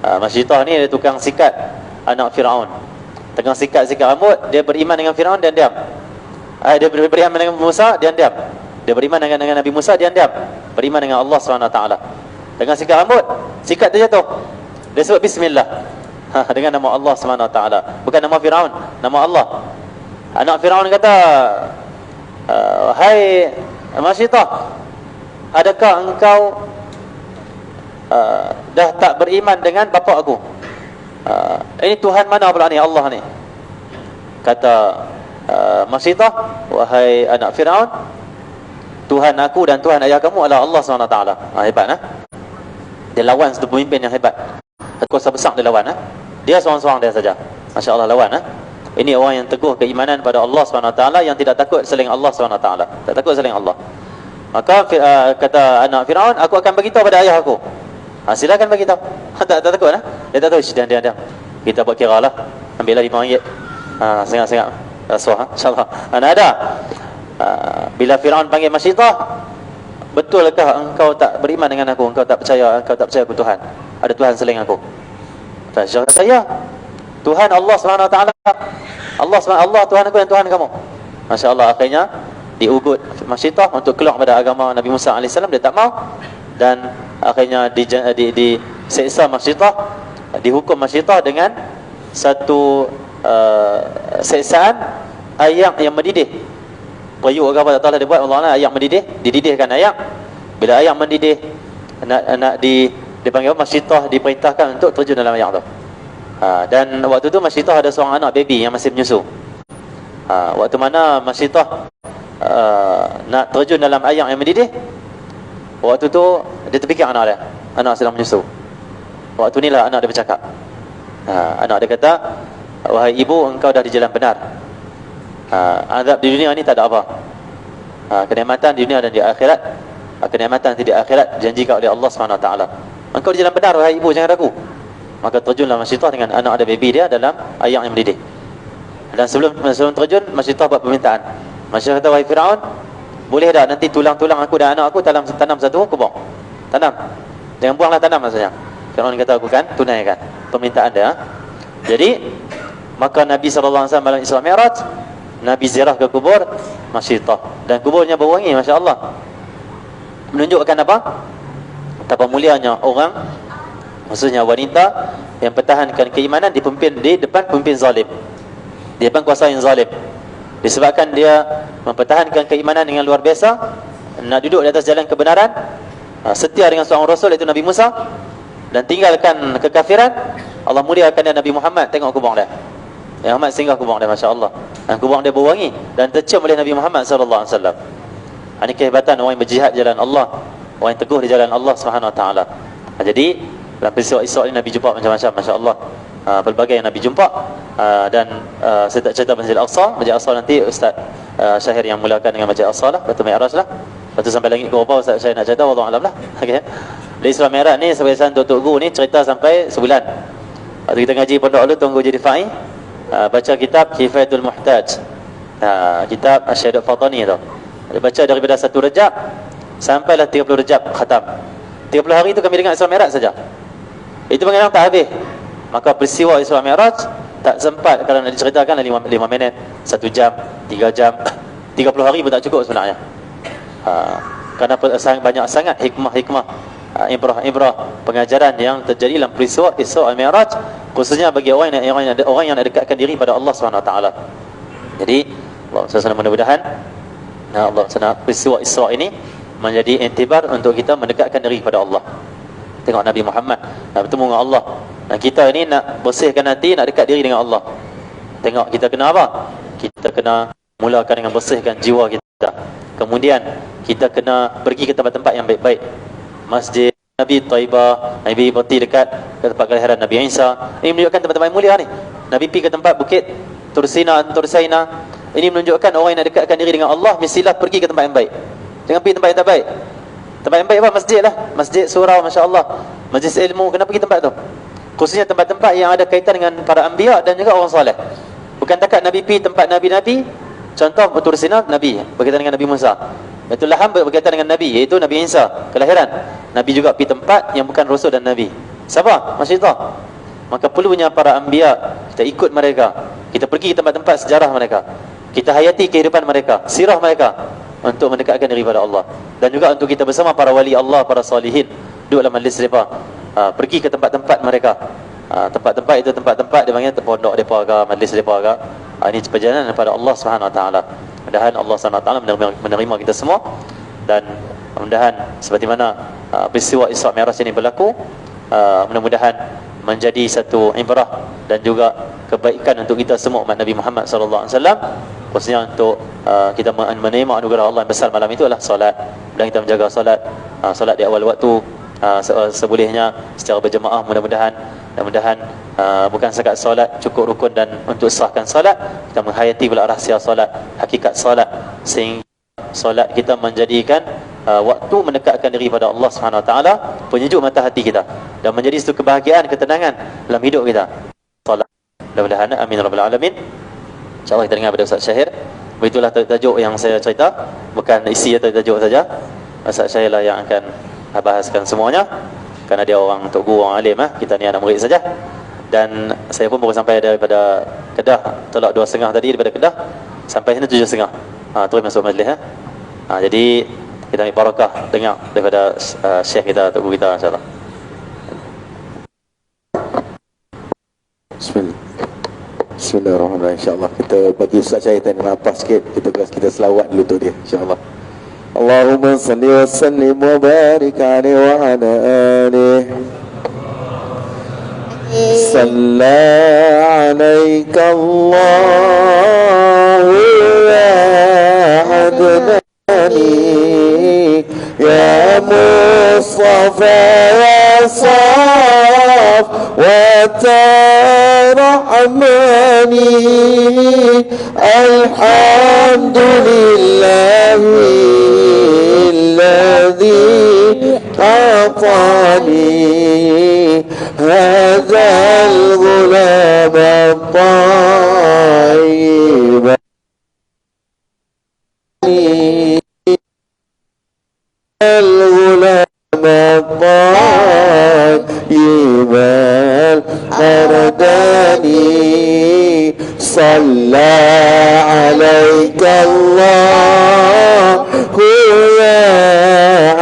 Masyitah ni dia tukang sikat anak Firaun. Tukang sikat-sikat rambut. Dia beriman dengan Firaun dan diam. Dia beriman dengan Musa, dia diam. Dia beriman dengan Nabi Musa, dia diam. Beriman dengan Allah SWT. Dengan sikat rambut, sikat terjatuh. Dia sebut bismillah. Dengan nama Allah SWT. Bukan nama Firaun, nama Allah. Anak Firaun kata, hai Masyitah, adakah engkau dah tak beriman dengan bapa aku? Ini Tuhan mana pula ni, Allah ni? Kata Masyitah, wahai anak Firaun, Tuhan aku dan Tuhan ayah kamu adalah Allah SWT. Hebat dia lawan satu pemimpin yang hebat. Kuasa besar dia lawan. Dia seorang-seorang dia saja. Masya Allah lawan. Ini orang yang teguh keimanan pada Allah SWT, yang tidak takut selain Allah SWT. Tak takut selain Allah. Maka kata anak Firaun, aku akan beritahu pada ayah aku. Silakan beritahu. Tak takut dia tak tahu. Diam. Kita buat kira lah. Ambillah RM5. Sengat-sengat rasuah. InsyaAllah. Ada. Bila Firaun panggil Masyitah, betulkah engkau tak beriman dengan aku? Engkau tak percaya aku Tuhan? Ada Tuhan selain aku? Syah kata, ya, Tuhan Allah SWT. Allah Tuhan aku dan Tuhan kamu. Masya Allah, akhirnya diugut Masyitah untuk keluar pada agama Nabi Musa AS. Dia tak mau. Dan akhirnya diseksa Masyitah, dihukum Masyitah dengan satu seksaan ayak yang mendidih. Periuk ke apa tak tahu dia buat, Allah ayak mendidih, dididihkan ayak. Bila ayak mendidih, nak dipanggil Masyitah, diperintahkan untuk terjun dalam ayak tu. Dan waktu tu Masyitah ada seorang anak baby yang masih menyusu. Waktu mana Masyitah nak terjun dalam ayak yang mendidih, waktu tu dia terfikir anak sedang menyusu. Waktu inilah anak dia bercakap. Anak dia kata, wahai ibu, engkau dah di jalan benar. Azab di dunia ni tak ada apa. Kenikmatan di dunia dan di akhirat, kenikmatan di akhirat janjikan oleh Allah SWT. Engkau di jalan benar wahai ibu, jangan ragu. Maka terjunlah Masyitah dengan anak ada baby dia dalam ayak yang mendidih. Dan sebelum terjun, Masyitah buat permintaan. Masyitah kata, wahai Firaun, boleh tak nanti tulang-tulang aku dan anak aku tanam satu kubur? Tanam. Jangan buanglah, tanam maksudnya. Firaun kata, aku kan tunaikan permintaan dia. Jadi maka Nabi SAW malam Isra Mi'raj, Nabi ziarah ke kubur Masyitah, dan kuburnya berwangi, Masya Allah. Menunjukkan apa? Betapa mulianya orang, maksudnya wanita yang pertahankan keimanan di depan pemimpin zalim, di depan kuasa yang zalim. Disebabkan dia mempertahankan keimanan dengan luar biasa, nak duduk di atas jalan kebenaran, setia dengan seorang Rasul iaitu Nabi Musa, dan tinggalkan kekafiran, Allah muliakan dia. Nabi Muhammad tengok kubur dia, Nabi Muhammad singgah kubur dia, Masya Allah. Dan kubur dia berwangi dan tercium oleh Nabi Muhammad SAW. Ini kehebatan orang yang berjihad jalan Allah, orang yang teguh di jalan Allah SWT. Jadi dalam peristiwa Isra' ini Nabi jumpa macam-macam, Masya Allah. Pelbagai yang Nabi jumpa. Dan saya tak cerita Masjid Al-Aqsa. Masjid Al-Aqsa nanti Ustaz Syahir yang mulakan dengan Masjid Al-Aqsa lah, lepas tu Mi'raj lah, lepas tu sampai langit ke berapa Ustaz saya nak cerita, wallahualam lah. Okay. Di Isra' Mi'raj ni sebagai Tok Guru ni cerita sampai sebulan. Waktu kita ngaji pondok dulu, tunggu jadi fa'i, baca kitab Kifayatul Muhtaj, kitab Asy-Syaikh Fatani tu. Dia baca daripada 1 Rejab sampailah 30 Rejab khatam. 30 hari itu kami dengar Isra' Mi'raj saja. Itu mengenang tak habis. Maka peristiwa Isra' Mi'raj tak sempat kalau nak diceritakan 5 minit, 1 jam, 3 jam, 30 hari pun tak cukup sebenarnya. Kerana banyak sangat hikmah-hikmah, ibrah pengajaran yang terjadi dalam peristiwa Isra' Mi'raj, khususnya bagi orang yang nak dekatkan diri pada Allah SWT. Jadi Allah SWT mudah-mudahan Allah SWT peristiwa Isra' ini menjadi intibar untuk kita mendekatkan diri pada Allah. Tengok Nabi Muhammad nak bertemu dengan Allah, dan kita ini nak bersihkan hati, nak dekat diri dengan Allah. Tengok kita kena apa? Kita kena mulakan dengan bersihkan jiwa kita. Kemudian kita kena pergi ke tempat-tempat yang baik-baik. Masjid Nabi Taibah, Nabi berhenti dekat ke tempat kelahiran Nabi Isa. Ini menunjukkan tempat-tempat yang mulia ni. Nabi pergi ke tempat bukit Tursaina. Ini menunjukkan orang yang nak dekatkan diri dengan Allah mestilah pergi ke tempat yang baik. Jangan pergi tempat yang tak baik. Tempat yang baik apa? Masjid lah. Masjid, surau, Masya Allah. Majlis ilmu, kena pergi tempat tu. Khususnya tempat-tempat yang ada kaitan dengan para anbiya dan juga orang soleh. Bukan takat Nabi pergi tempat Nabi-Nabi. Contoh Tursaina, Nabi berkaitan dengan Nabi Musa. Baitul Laham berkaitan dengan Nabi, iaitu Nabi Isa, kelahiran. Nabi juga pergi tempat yang bukan Rasul dan Nabi. Siapa? Masyaallah. Maka perlunya para anbiya, kita ikut mereka. Kita pergi ke tempat-tempat sejarah mereka. Kita hayati kehidupan mereka, sirah mereka, untuk mendekatkan diri kepada Allah. Dan juga untuk kita bersama para wali Allah, para salihin, duduk dalam majlis mereka, pergi ke tempat-tempat mereka. Tempat-tempat itu tempat-tempat dia panggil pondok mereka ke, majlis mereka ke. Ini perjalanan kepada Allah Subhanahu Wa Taala. Mudah-mudahan Allah Subhanahu Wa Taala menerima kita semua, dan mudah-mudahan seperti mana peristiwa Isra Mi'raj ini berlaku, mudah-mudahan menjadi satu ibrah dan juga kebaikan untuk kita semua umat Nabi Muhammad sallallahu alaihi wasallam. Khususnya untuk kita menerima anugerah Allah yang besar malam itu adalah solat. Dan kita menjaga solat di awal waktu sebolehnya secara berjemaah. Mudah-mudahan bukan sekat solat cukup rukun, dan untuk sahkan solat kita menghayati pula rahsia solat, hakikat solat, sehingga solat kita menjadikan waktu mendekatkan diri pada Allah Subhanahu Wa Taala, penyejuk mata hati kita, dan menjadi satu kebahagiaan, ketenangan dalam hidup kita. Solat, mudah-mudahan, amin rabbal alamin. InsyaAllah kita dengar pada Ustaz Syahir. Begitulah tajuk yang saya cerita, bukan isi atau tajuk saja. Ustaz Syahir lah yang akan bahaskan semuanya, kerana dia orang Tok Guru, orang alim, kita ni anak murid saja. Dan saya pun baru sampai daripada Kedah, tolak 2.30 tadi daripada Kedah, sampai sini 7.30. Terus masuk majlis. Jadi kita ambil barakah dengar daripada Syekh kita, Tok Guru kita, insyaAllah. Bismillahirrahmanirrahim. InsyaAllah kita bagi Ustaz Syahid tadi nafas sikit. Kita selawat dulu untuk dia, insyaAllah. Allahumma salli wa sallim wa barik alaihi wa ala alihi. Salla alaika Allah ya adnani ya Mustafa ya Saf wa tarahmani. Alhamdulillahi الذي أعطاني هذا الغلام الطيب الأردني. صلى عليك الله يا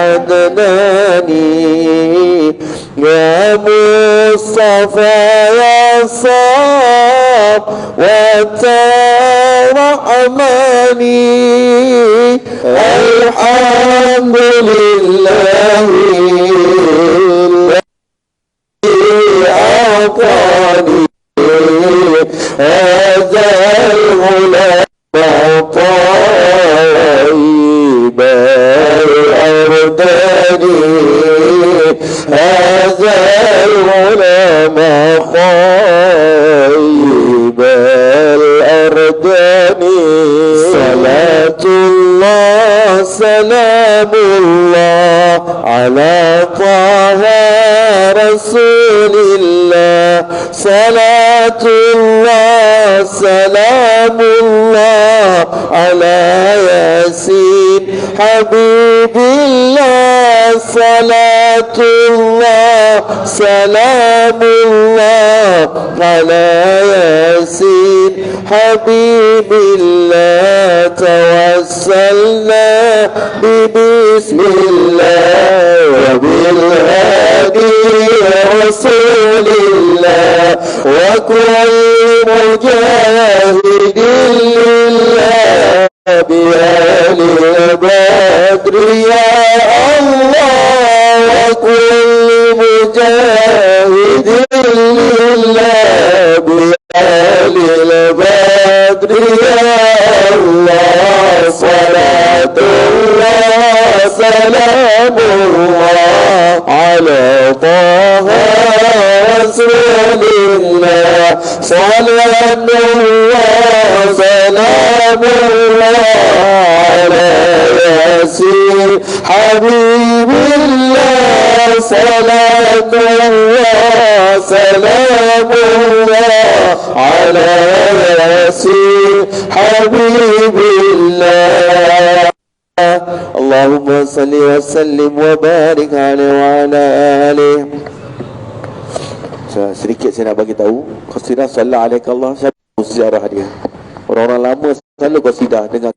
عدناني يا مصطفى يا صاب وترحمني. الحمد لله الذي أعطاني هذا الغلام الطيب الأردني. هذا الغلام خيب الأردني. صلاة الله سلام الله على طه رسول الله. صلاة الله سلام الله على ياسين حبيب الله. صلاة الله سلام الله على ياسين حبيب الله. توسلنا ببسم الله وبالهادي رسول الله وكل مجاهد لله بآل البدر يا الله. وكل مجاهد لله بآل البدر يا الله. على طه رسول الله صلاة الله سلام الله على ياسين حبيب الله صلاة الله سلام الله على ياسين حبيب الله اللهم صل وسلم وبارك عليه وعلى آله. Sedikit saya nak bagi tahu, qasidah sallallahu alaihi Allah siapa sejarah dia. Orang-orang lama selalu qasidah dengan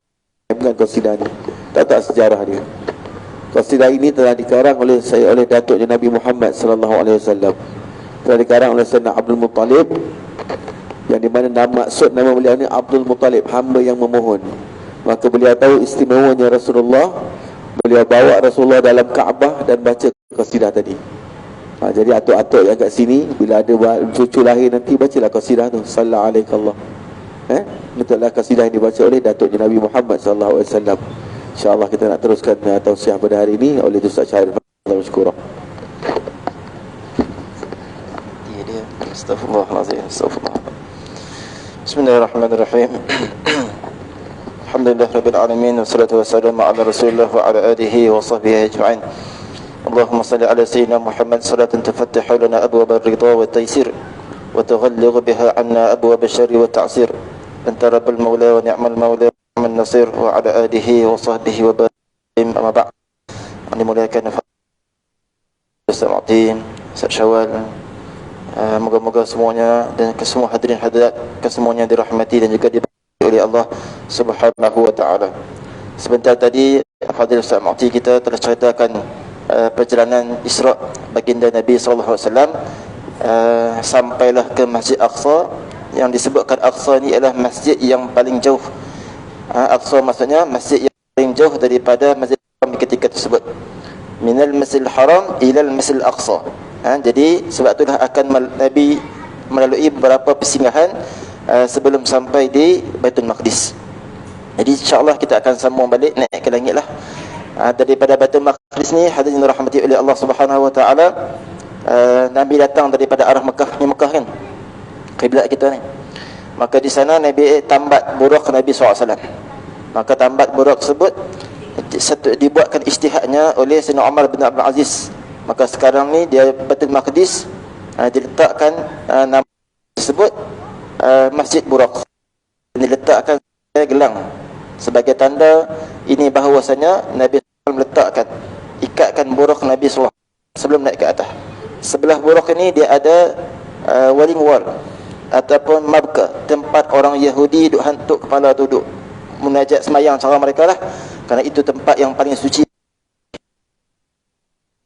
qasidah ni. Tak sejarah dia. Qasidah ini telah dikarang oleh Datuk Nabi Muhammad sallallahu alaihi wasallam. Telah dikarang oleh Sayyidina Abdul Muttalib, yang di mana nama beliau ni Abdul Muttalib, hamba yang memohon. Maka beliau tahu istimewanya Rasulullah. Beliau bawa Rasulullah dalam Kaabah dan baca qasidah tadi. Jadi atuk-atuk yang kat sini, bila ada cucu lahir nanti, bacalah qasidah tu, sallallahu alaihi Allah. Betullah qasidah yang dibaca oleh Datuk Nabi Muhammad sallallahu alaihi wasallam. InsyaAllah kita nak teruskan tausiah pada hari ini oleh Ustaz Syahir. Alhamdulillah. Astaghfirullahaladzim. Astaghfirullah. Bismillahirrahmanirrahim. Alhamdulillah Rabbil Alamin. Wassalatu wassalamu ala Rasulullah wa ala alihi wa sahbihi ajma'in. Allahumma salli ala Sayyidina Muhammad salatan tufattihu lana abwab ar-ridha wa taysir wa tughallighu biha anna abwab asy-syarri wa ta'sir. Anta rabbul maula wa ni'mal maula wa ni'mal nasir wa ala alihi wa sahbihi wa barik. Amma ba'd. Dimuliakan Ustaz Mu'tin, Ustaz Syawal. Moga-moga semuanya dan kesemua hadirin hadirat kesemuanya dirahmati dan juga diberkati oleh Allah Subhanahu wa taala. Sebentar tadi Fadil Ustaz Mu'ti kita telah ceritakan perjalanan Isra' baginda Nabi sallallahu alaihi wasallam sampailah ke Masjid Aqsa. Yang disebutkan Aqsa ni adalah masjid yang paling jauh. Aqsa maksudnya masjid yang paling jauh daripada Masjid Haram ketika tersebut. Minal Masjidil Haram ilal Masjidil Aqsa. Jadi sebab itulah akan Nabi melalui beberapa persinggahan sebelum sampai di Baitul Maqdis. Jadi insya-Allah kita akan sambung balik naik ke langit lah. Daripada Baitul Maqdis ni, hadirin dirahmati oleh Allah Subhanahu wa taala, Nabi datang daripada arah Mekah. Ni Mekah kan kiblat kita ni. Maka di sana Nabi tambat burak Nabi SAW. Maka tambat burak tersebut dibuatkan ijtihadnya oleh Sayyidina Umar bin Abdul Aziz. Maka sekarang ni dia Baitul Maqdis diletakkan nama tersebut Masjid Burak. Diletakkan gelang sebagai tanda ini bahawasanya Nabi SAW meletakkan, ikatkan burak Nabi SAW sebelum naik ke atas. Sebelah burak ini dia ada waling wall ataupun mabka, tempat orang Yahudi duduk hantuk kepala duduk munajat semayang cara mereka lah, kerana itu tempat yang paling suci.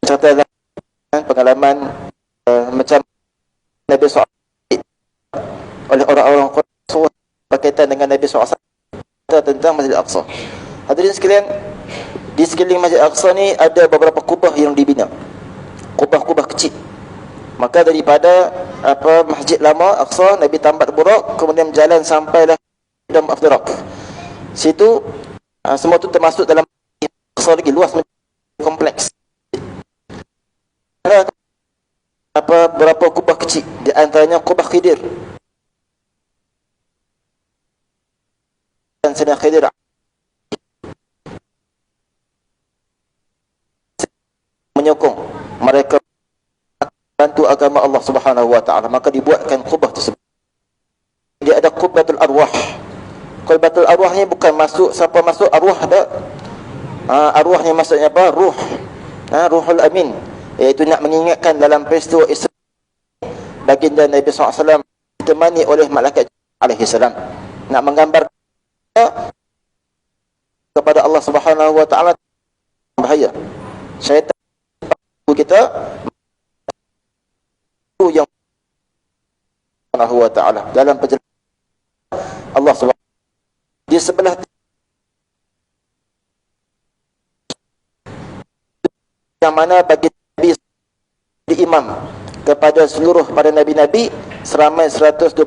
Cerita pengalaman macam Nabi SAW oleh orang-orang Quraisy berkaitan dengan Nabi SAW tentang Masjid Al-Aqsa. Hadirin sekalian, di sekeliling Masjid Al-Aqsa ni ada beberapa kubah yang dibina, kubah-kubah kecil. Maka daripada masjid lama Aqsa, Nabi tambat burak, kemudian jalan sampailah Dam Afdarak. Situ semua tu termasuk dalam Aqsa lagi, luas kompleks. Berapa kubah kecil, di antaranya kubah Khidir. Dan Sayyidina Khidir menyokong mereka bantu agama Allah Subhanahu wa taala, maka dibuatkan kubah tersebut. Dia ada Qubbatul Arwah. Qubbatul Arwah ni bukan masuk siapa masuk arwah ada. Arwah ni maksudnya apa? Ruh. Ruhul Amin, iaitu nak mengingatkan dalam peristiwa Isra baginda Nabi SAW ditemani oleh malaikat alaihi salam, nak menggambar kepada Allah Subhanahu wa taala bahaya syaitan kita yang Subhanahu wa taala dalam perjalanan Allah Subhanahu di sebelah yang mana bagi Nabi di imam kepada seluruh para nabi-nabi seramai 124,000.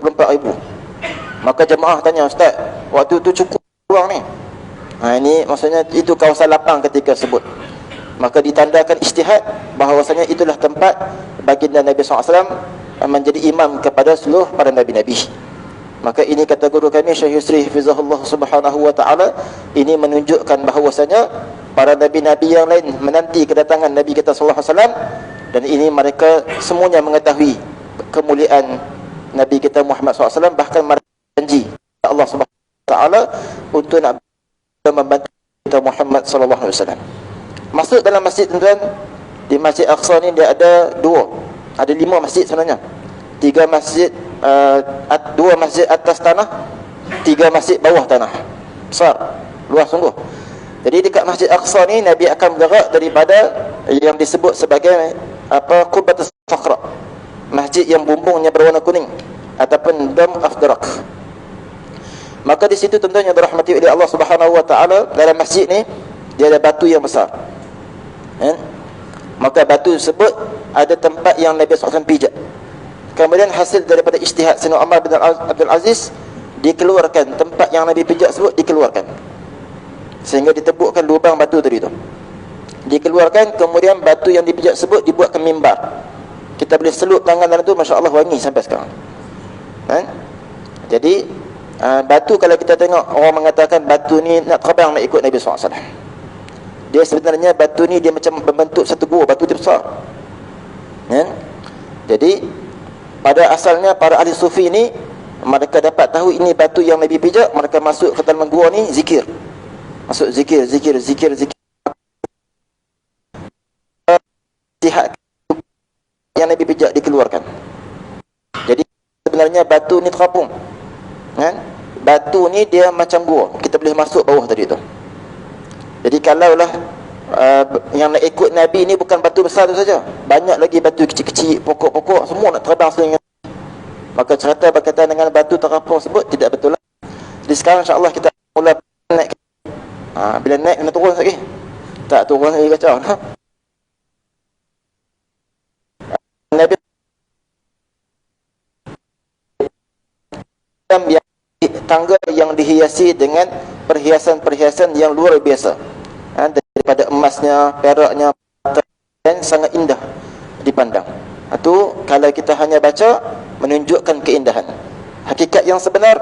Maka jemaah tanya, Ustaz, waktu itu cukup orang ni? Ini maksudnya itu kawasan lapang ketika sebut. Maka ditandakan ijtihad bahawasanya itulah tempat baginda Nabi SAW menjadi imam kepada seluruh para nabi-nabi. Maka ini kata guru kami Syekh Yusri Hafizahullah Subhanahu wa taala, ini menunjukkan bahawasanya para nabi-nabi yang lain menanti kedatangan Nabi kita sallallahu alaihi wasallam, dan ini mereka semuanya mengetahui kemuliaan Nabi kita Muhammad SAW, bahkan mereka janji Allah Subhanahu wa taala untuk nak membantu kita Muhammad sallallahu alaihi wasallam. Masuk dalam masjid tuan-tuan, di Masjid Aqsa ni dia ada 5 masjid sebenarnya. 3 masjid, 2 masjid atas tanah, 3 masjid bawah tanah. Besar, luas sungguh. Jadi dekat Masjid Aqsa ni Nabi akan bergerak daripada yang disebut sebagai Qubbatus Saqra, masjid yang bumbungnya berwarna kuning ataupun Dome of the Rock. Maka di situ tuan-tuan yang dirahmati oleh Allah Subhanahu wa taala, dalam masjid ni dia ada batu yang besar. Maka batu tersebut ada tempat yang Nabi SAW pijak. Kemudian hasil daripada ijtihad Sayyidina Umar bin Abdul Aziz, dikeluarkan tempat yang Nabi pijak tersebut, dikeluarkan sehingga ditebukkan lubang batu tadi tu, dikeluarkan. Kemudian batu yang dipijak tersebut dibuatkan mimbar. Kita boleh selut tangan dalam tu, Masya Allah wangi sampai sekarang. Jadi batu, kalau kita tengok orang mengatakan batu ni nak terbang nak ikut Nabi SAW, dia sebenarnya batu ni dia macam membentuk satu gua, batu dia besar. Jadi pada asalnya para ahli sufi ni, mereka dapat tahu ini batu yang Nabi pijak, mereka masuk ke dalam gua ni zikir. Masuk zikir. Ijtihad yang Nabi pijak dikeluarkan. Jadi sebenarnya batu ni terapung. Batu ni dia macam gua, kita boleh masuk bawah tadi tu. Jadi kalaulah yang nak ikut Nabi ni bukan batu besar tu saja, banyak lagi batu kecil-kecil, pokok-pokok, semua nak terbang selingan. Maka cerita berkaitan dengan batu terapung tersebut tidak betul lah. Jadi sekarang insya-Allah kita mula naik. Bila naik kena turun lagi. Tak turun lagi kacau. Nabi yang tangga yang dihiasi dengan perhiasan-perhiasan yang luar biasa, daripada emasnya, peraknya, dan sangat indah dipandang. Itu kalau kita hanya baca, menunjukkan keindahan. Hakikat yang sebenar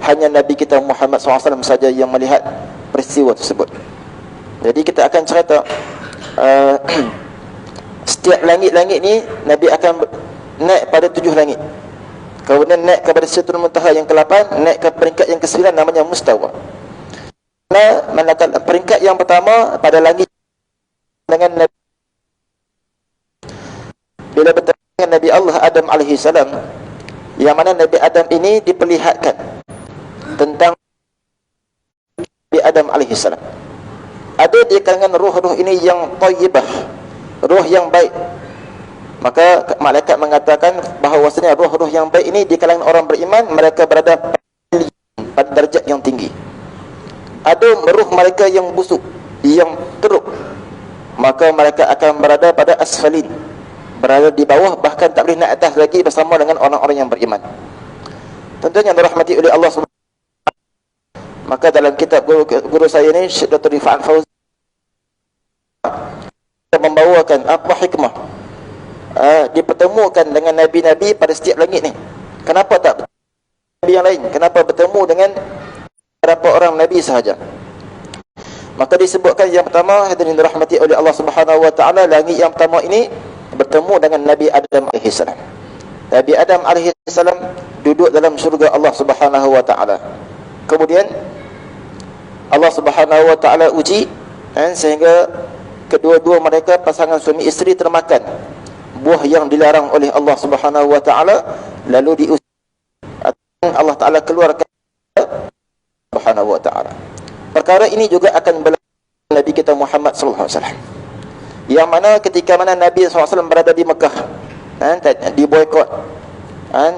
hanya Nabi kita Muhammad SAW saja yang melihat peristiwa tersebut. Jadi kita akan cerita setiap langit-langit ni Nabi akan naik pada 7 langit. Kemudian naik kepada Sidratul Muntaha yang ke-8, naik ke peringkat yang ke-9 namanya Mustawa. Manakala peringkat yang pertama pada langit dengan Nabi, bila bertemu dengan Nabi Allah Adam alaihi salam, yang mana Nabi Adam ini diperlihatkan tentang Nabi Adam alaihi salam. Ada di kalangan roh-roh ini yang thayyibah, roh yang baik. Maka malaikat mengatakan bahawasanya roh-roh yang baik ini di kalangan orang beriman, mereka berada pada darjat yang tinggi. Ada roh mereka yang busuk, yang teruk, maka mereka akan berada pada asfalin, berada di bawah, bahkan tak boleh naik atas lagi bersama dengan orang-orang yang beriman. Tentunya yang dirahmati oleh Allah SWT. Maka dalam kitab guru saya ni, Syekh Dr. Rifa'an Fauzi, membawakan apa hikmah dipertemukan dengan Nabi-Nabi pada setiap langit ni. Kenapa tak Nabi yang lain? Kenapa bertemu dengan beberapa orang Nabi sahaja? Maka disebutkan yang pertama, hadirin dirahmati oleh Allah Subhanahu wa taala, langit yang pertama ini bertemu dengan Nabi Adam alaihi salam. Nabi Adam alaihi salam duduk dalam syurga Allah Subhanahu wa taala. Kemudian Allah Subhanahu wa taala uji, sehingga kedua-dua mereka pasangan suami isteri termakan buah yang dilarang oleh Allah Subhanahu wa taala, lalu diusir. Allah taala keluarkan Subhanahu wa taala. Perkara ini juga akan berlaku Nabi kita Muhammad sallallahu alaihi wasallam. Yang mana ketika mana Nabi SAW berada di Mekah, di boikot,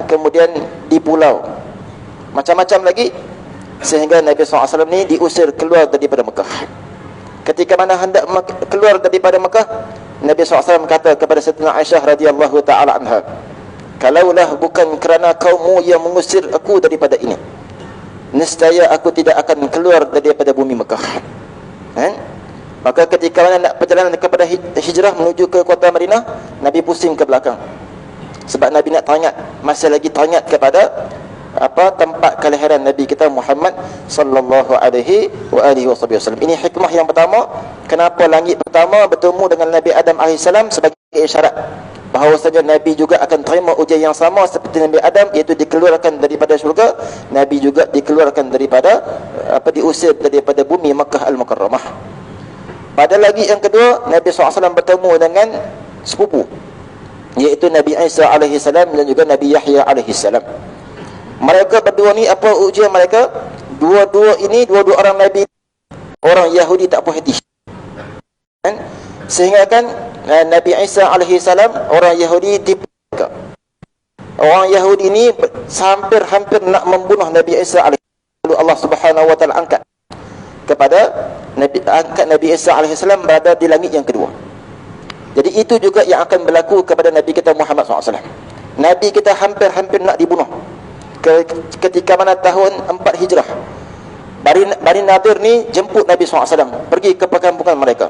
kemudian di pulau, macam-macam lagi, sehingga Nabi SAW ni diusir keluar daripada Mekah. Ketika mana hendak keluar daripada Mekah, Nabi SAW kata kepada Sayyidatina Aisyah radhiyallahu ta'ala anha, kalaulah bukan kerana kaummu yang mengusir aku daripada ini, nescaya aku tidak akan keluar daripada bumi Mekah. Maka ketika mana nak perjalanan kepada hijrah menuju ke kota Madinah, Nabi pusing ke belakang. Sebab Nabi nak teringat, masih lagi teringat kepada tempat kelahiran Nabi kita Muhammad sallallahu alaihi wasallam. Ini hikmah yang pertama, kenapa langit pertama bertemu dengan Nabi Adam alaihissalam sebagai isyarat bahawasanya Nabi juga akan terima ujian yang sama seperti Nabi Adam, iaitu dikeluarkan daripada syurga. Nabi juga dikeluarkan daripada diusir daripada bumi Makkah Al-Mukarramah. Pada lagi yang kedua, Nabi SAW bertemu dengan sepupu, iaitu Nabi Isa alaihissalam dan juga Nabi Yahya alaihissalam. Mereka berdua ni apa ujian mereka? Dua-dua orang Nabi, orang Yahudi tak puas hati. Sehingga kan Nabi Isa alaihissalam, orang Yahudi tipu mereka. Orang Yahudi ni hampir nak membunuh Nabi Isa alaihissalam. Lalu Allah Subhanahu wa taala angkat Nabi Isa alaihissalam berada di langit yang kedua. Jadi itu juga yang akan berlaku kepada Nabi kita Muhammad SAW. Nabi kita hampir nak dibunuh ketika mana tahun 4 Hijrah. Bani Nadir ni jemput Nabi SAW pergi ke perkampungan mereka.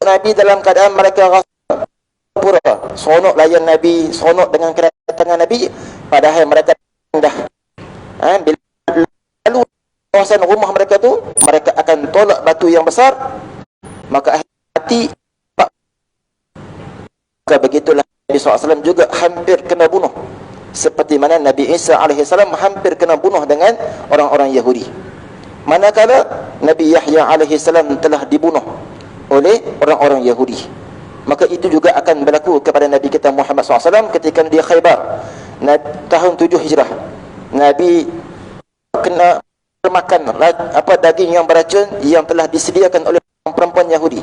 Nabi dalam keadaan mereka rasa pura, seronok layan Nabi, seronok dengan kedatangan Nabi, padahal mereka dah bila lalu kawasan rumah mereka tu, mereka akan tolak batu yang besar, maka hati maka begitulah Nabi SAW juga hampir kena bunuh, seperti mana Nabi Isa alaihissalam hampir kena bunuh dengan orang-orang Yahudi. Manakala Nabi Yahya alaihissalam telah dibunuh oleh orang-orang Yahudi, maka itu juga akan berlaku kepada Nabi kita Muhammad SAW ketika di Khaybar tahun 7 Hijrah. Nabi kena makan daging yang beracun yang telah disediakan oleh perempuan Yahudi,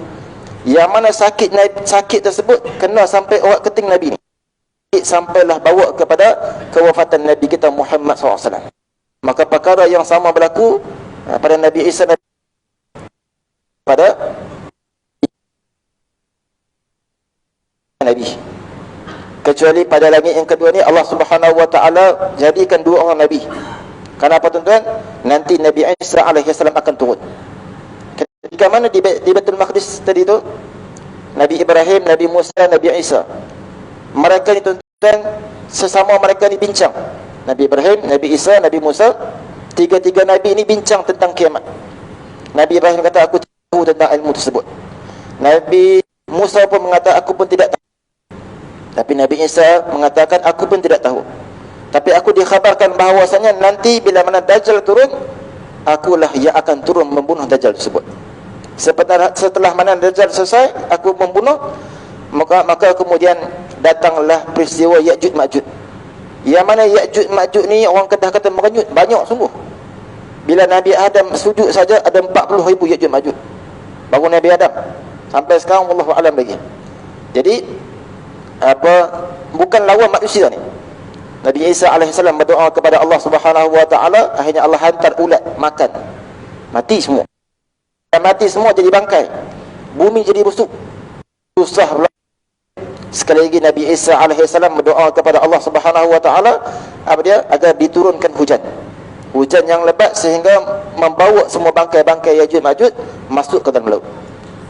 yang mana sakit tersebut kena sampai awak keting Nabi ni, sampailah bawa kepada kewafatan Nabi kita Muhammad SAW. Maka perkara yang sama berlaku pada Nabi Isa pada Nabi. Kecuali pada langit yang kedua ni Allah Subhanahu wa taala jadikan 2 orang Nabi. Kenapa tuan-tuan? Nanti Nabi Isa alaihissalam akan turun. Ketika mana di Baitul Maqdis tadi tu, Nabi Ibrahim, Nabi Musa, Nabi Isa, mereka ni tuan-tuan, sesama mereka ni bincang. Nabi Ibrahim, Nabi Isa, Nabi Musa, tiga-tiga Nabi ni bincang tentang kiamat. Nabi Ibrahim kata, aku tahu tentang ilmu tersebut. Nabi Musa pun mengatakan, aku pun tidak tahu. Tapi Nabi Isa mengatakan, aku pun tidak tahu. Tapi aku dikhabarkan bahawasanya nanti bila mana Dajjal turun, akulah yang akan turun membunuh Dajjal tersebut. Setelah mana Dajjal selesai, aku membunuh, maka kemudian datanglah peristiwa Ya'juj Ma'juj. Yang mana Ya'juj Ma'juj ni orang Kedah kata merenyut, banyak sungguh. Bila Nabi Adam sujud saja ada 40,000 Ya'juj Ma'juj. Baru Nabi Adam. Sampai sekarang wallahu alam lagi. Jadi bukan lawan manusia ni. Nabi Isa alaihissalam berdoa kepada Allah Subhanahu wa taala, akhirnya Allah hantar ulat makan. Mati semua. Dan mati semua jadi bangkai. Bumi jadi busuk. Susah pula. Sekali lagi Nabi Isa alaihissalam berdoa kepada Allah Subhanahu wa taala agar diturunkan hujan. Hujan yang lebat sehingga membawa semua bangkai-bangkai Ya'juj Ma'juj masuk ke dalam laut.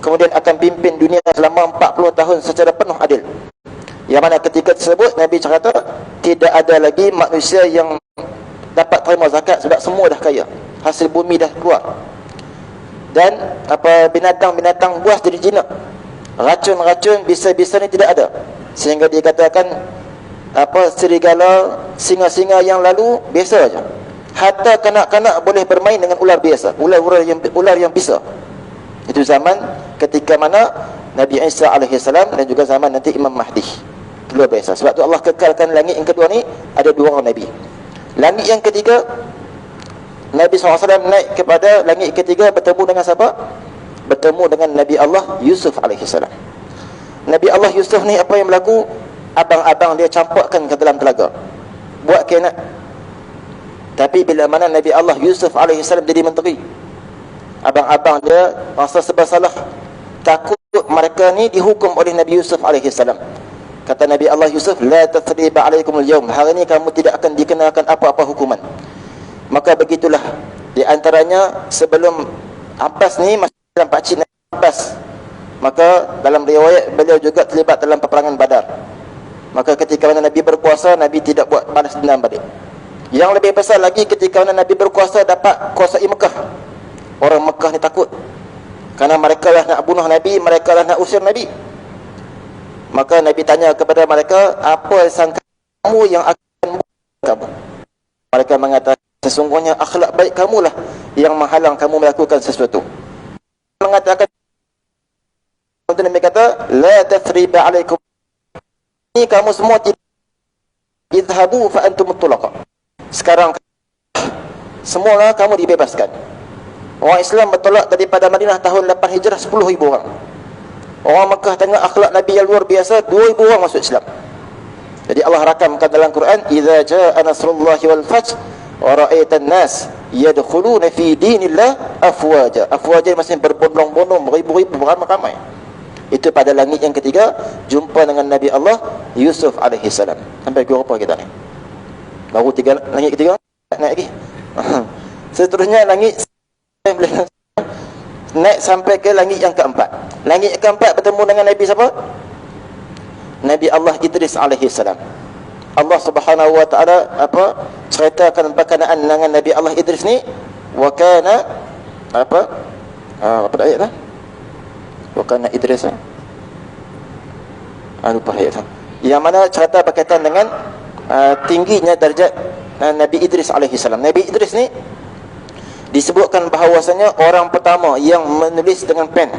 Kemudian akan pimpin dunia selama 40 tahun secara penuh adil. Yang mana ketika tersebut Nabi cakap tidak ada lagi manusia yang dapat terima zakat sebab semua dah kaya, hasil bumi dah keluar. Dan binatang-binatang buas jadi jinak. Racun-racun bisa-bisa ni tidak ada. Sehingga dikatakan serigala, singa-singa yang lalu biasa aja. Hatta kanak-kanak boleh bermain dengan ular biasa, ular yang bisa. Itu zaman ketika mana Nabi Isa alaihissalam dan juga zaman nanti Imam Mahdi. Luar biasa. Sebab tu Allah kekalkan langit yang kedua ni ada 2 orang Nabi. Langit yang ketiga, Nabi SAW naik kepada langit ketiga, bertemu dengan siapa? Bertemu dengan Nabi Allah Yusuf alaihissalam. Nabi Allah Yusuf ni apa yang berlaku? Abang-abang dia campakkan ke dalam telaga, buat khianat. Tapi bila mana Nabi Allah Yusuf alaihissalam jadi menteri, abang-abang dia rasa serba salah, takut mereka ni dihukum oleh Nabi Yusuf alaihissalam. Kata Nabi Allah Yusuf, la tathriba alaikumul yawm, hari ini kamu tidak akan dikenakan apa-apa hukuman. Maka begitulah, di antaranya sebelum Abbas ni masih dalam pakcik Nabi Abbas. Maka dalam riwayat beliau juga terlibat dalam peperangan Badar. Maka ketika mana Nabi berkuasa, Nabi tidak buat balas dendam balik. Yang lebih besar lagi, ketika mana Nabi berkuasa dapat kuasai Mekah. Orang Mekah ni takut, karena mereka lah nak bunuh Nabi, mereka lah nak usir Nabi. Maka Nabi tanya kepada mereka, apa sangka kamu yang akan bunuh kamu? Mereka mengatakan, sesungguhnya akhlak baik kamulah yang menghalang kamu melakukan sesuatu. Mengatakan, Nabi kata, la tathriba alaikum, ini kamu semua tidak, idhabu fa antum tulaqa, sekarang semualah kamu dibebaskan. Orang Islam bertolak daripada Madinah tahun 8 Hijrah 10,000 orang. Orang Mekah tengok akhlak Nabi yang luar biasa, 2,000 orang masuk Islam. Jadi Allah rakamkan dalam Quran, idza jaa nasrullahi wal fath wa ra'aitan nas yadkhuluna fi dinillah afwaja. Afwaja maksudnya berbondong-bondong, beribu-ribu, beramai-ramai. Itu pada langit yang ketiga, jumpa dengan Nabi Allah Yusuf alaihi salam. Sampai ke berapa kita ni? Baru langit ketiga, naik lagi. Seterusnya langit naik sampai ke langit yang keempat. Langit yang keempat bertemu dengan Nabi siapa? Nabi Allah Idris alaihi salam. Allah Subhanahu wa taala ceritakan berkenaan dengan Nabi Allah Idris ni, wa kana apa ayat tu? Wa kana Idris. Lupa ayat tu. Yang mana cerita berkaitan dengan tingginya darjat Nabi Idris alaihi salam. Nabi Idris ni disebutkan bahawasanya orang pertama yang menulis dengan pen.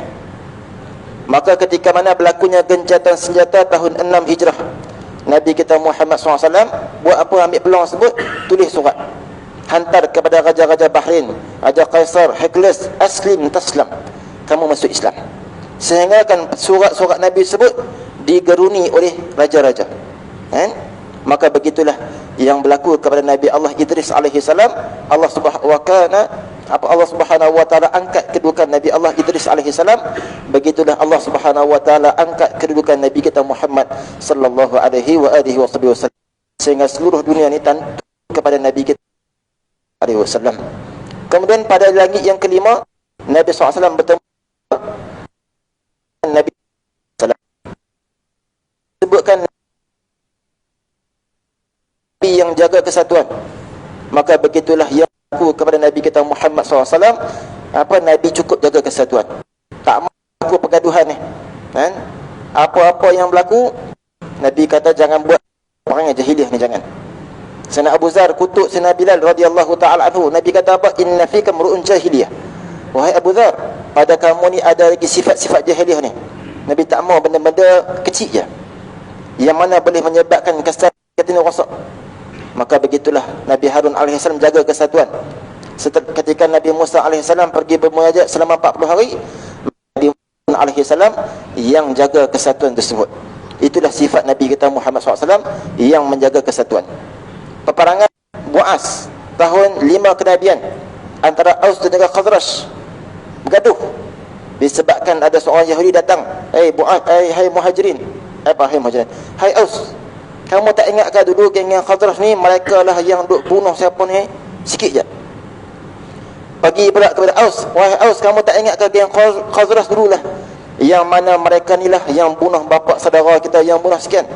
Maka ketika mana berlakunya gencatan senjata tahun 6 Hijrah, Nabi kita Muhammad SAW buat apa? Ambil peluang tersebut, tulis surat, hantar kepada raja-raja Bahrain, Raja Kaisar, Heraklius, aslim taslam, kamu masuk Islam. Sehingga kan surat-surat Nabi tersebut digeruni oleh raja-raja. Maka begitulah yang berlaku kepada Nabi Allah Idris alaihi salam. Allah Subhanahu wa taala angkat kedudukan Nabi Allah Idris alaihi salam. Begitulah Allah Subhanahu wa taala angkat kedudukan Nabi kita Muhammad sallallahu alaihi wasallam, sehingga seluruh dunia ni tunduk kepada Nabi kita alaihi wasallam. Kemudian pada langit yang kelima, Nabi SAW bertemu Nabi sallallahu sebutkan Nabi yang jaga kesatuan. Maka begitulah yang berlaku kepada Nabi kita Muhammad SAW. Nabi cukup jaga kesatuan, tak berlaku pergaduhan ni. Apa-apa yang berlaku, Nabi kata jangan buat perang jahiliah ni, jangan. Sayyidina Abu Zar kutuk Sayyidina Bilal radhiyallahu taala anhu. Nabi kata apa? Inna fika mru'un jahiliyah. Wahai Abu Zar, pada kamu ni ada lagi sifat-sifat jahiliah ni. Nabi tak mau benda-benda kecil je yang mana boleh menyebabkan kesatuan kita ni rosak. Maka begitulah Nabi Harun AS jaga kesatuan. Ketika Nabi Musa AS pergi bermunajat selama 40 hari, Nabi Harun AS yang jaga kesatuan tersebut. Itulah sifat Nabi kita Muhammad SAW yang menjaga kesatuan. Peperangan Bu'as tahun 5 kenabian antara Aus dan juga Khazraj bergaduh disebabkan ada seorang Yahudi datang, hai Muhajirin, hai Aus, kamu tak ingatkah dulu geng yang Khazraj ni, mereka lah yang duk bunuh siapa ni sikit je. Pergi pula kepada Aus, wahai Aus, kamu tak ingatkah geng Khazraj dululah yang mana mereka ni lah yang bunuh bapa saudara kita, yang bunuh sekian.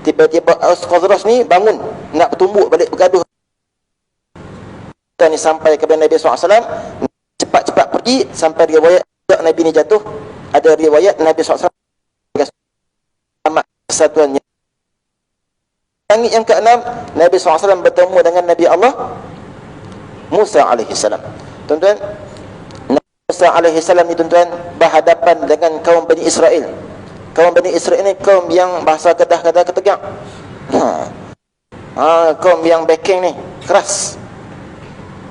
Tiba-tiba Aus Khazraj ni bangun nak bertumbuk balik bergaduh. Kita ni sampai kepada Nabi SAW, cepat-cepat pergi sampai riwayat Nabi ni jatuh. Ada riwayat Nabi SAW amat kesatuannya. Langit yang ke-6, Nabi SAW bertemu dengan Nabi Allah Musa AS. Tuan-tuan, Nabi Musa AS ni tuan-tuan berhadapan dengan kaum Bani Israel. Kaum Bani Israel ni kaum yang bahasa Kedah kata ketegak. Kaum yang backing ni keras.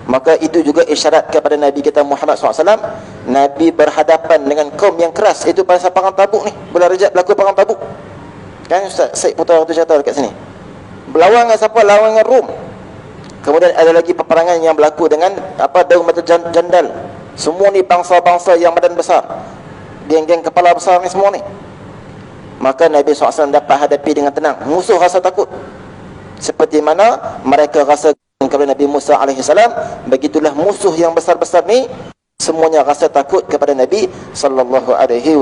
Maka itu juga isyarat kepada Nabi kita Muhammad SAW. Nabi berhadapan dengan kaum yang keras. Itu pada perang Tabuk ni, bulan Rejab berlaku perang Tabuk. Kan Ustaz Syed Putra tu cerita dekat sini. Berlawan dengan siapa? Lawan dengan Rom. Kemudian ada lagi peperangan yang berlaku dengan Daun Mata Jandal. Semua ni bangsa-bangsa yang badan besar, geng-geng kepala besar ni semua ni. Maka Nabi SAW dapat hadapi dengan tenang. Musuh rasa takut, seperti mana mereka rasa kepada Nabi Musa AS. Begitulah musuh yang besar-besar ni semuanya rasa takut kepada Nabi sallallahu alaihi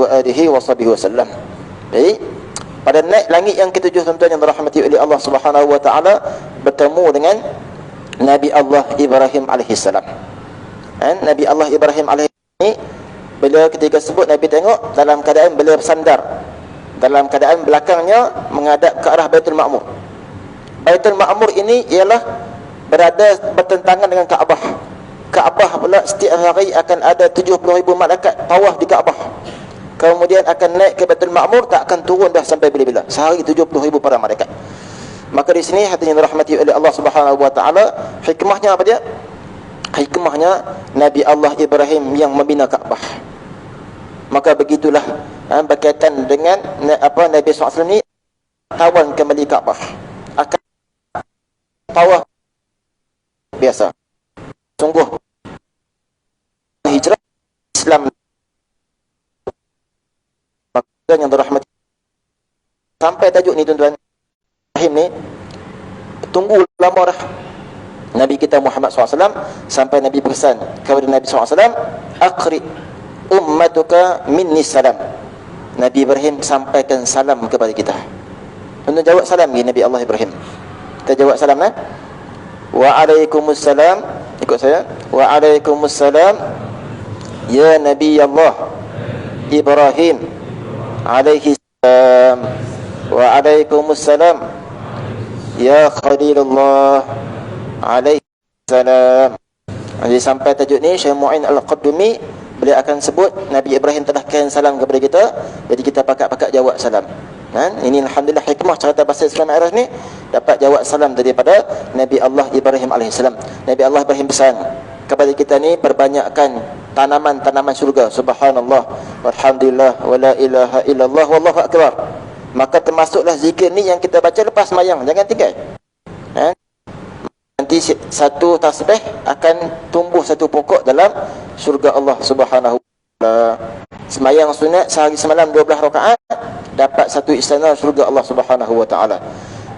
wasallam. Baik, pada naik langit yang ketujuh tuan-tuan yang dirahmati oleh Allah Subhanahu wa taala, bertemu dengan Nabi Allah Ibrahim alaihi salam. Nabi Allah Ibrahim alaihi salam, bila ketika sebut Nabi tengok dalam keadaan beliau bersandar, dalam keadaan belakangnya menghadap ke arah Baitul Ma'mur. Baitul Ma'mur ini ialah berada bertentangan dengan Kaabah. Kaabah pula setiap hari akan ada 70,000 malaikat tawaf di Kaabah. Kemudian akan naik ke Baitul Ma'mur, tak akan turun dah sampai bila-bila. Sehari 70,000 para malaikat. Maka di sini hadirin dirahmati oleh Allah Subhanahu wa taala, hikmahnya apa dia? Hikmahnya Nabi Allah Ibrahim yang membina Kaabah. Maka begitulah berkaitan dengan Nabi SAW ni tawan kembali Kaabah, akan tawaf biasa. Sungguh hijrah Islam yang dirahmati. Sampai tajuk ni tuan-tuan, Ibrahim ni tunggu lama dah Nabi kita Muhammad SAW, sampai Nabi berpesan kepada Nabi SAW, aqri ummatuka minni salam. Nabi Ibrahim sampaikan salam kepada kita. Tuan-tuan jawab salam ni Nabi Allah Ibrahim. Kita jawab salam lah. Waalaikumsalam. Ikut saya. Waalaikumsalam ya Nabi Allah Ibrahim alaihi salam. Waalaikumsalam ya Khalilullah alaihi salam. Jadi sampai tajuk ni Syekh Mu'in Al-Qaddumi, beliau akan sebut Nabi Ibrahim telah kirim salam kepada kita, jadi kita pakat-pakat jawab salam. Ini alhamdulillah hikmah cerita bahasa Islam Mi'raj ni, dapat jawab salam daripada Nabi Allah Ibrahim AS. Nabi Allah Ibrahim pesan kepada kita ni, perbanyakkan tanaman-tanaman syurga. Subhanallah walhamdulillah wala ilaha illallah wallahu akbar. Maka termasuklah zikir ni yang kita baca lepas sembahyang, jangan tinggal. Nanti satu tasbih akan tumbuh satu pokok dalam syurga Allah Subhanahu wa taala. Sembahyang sunat sehari semalam 12 rakaat, dapat satu istana syurga Allah Subhanahu wa taala.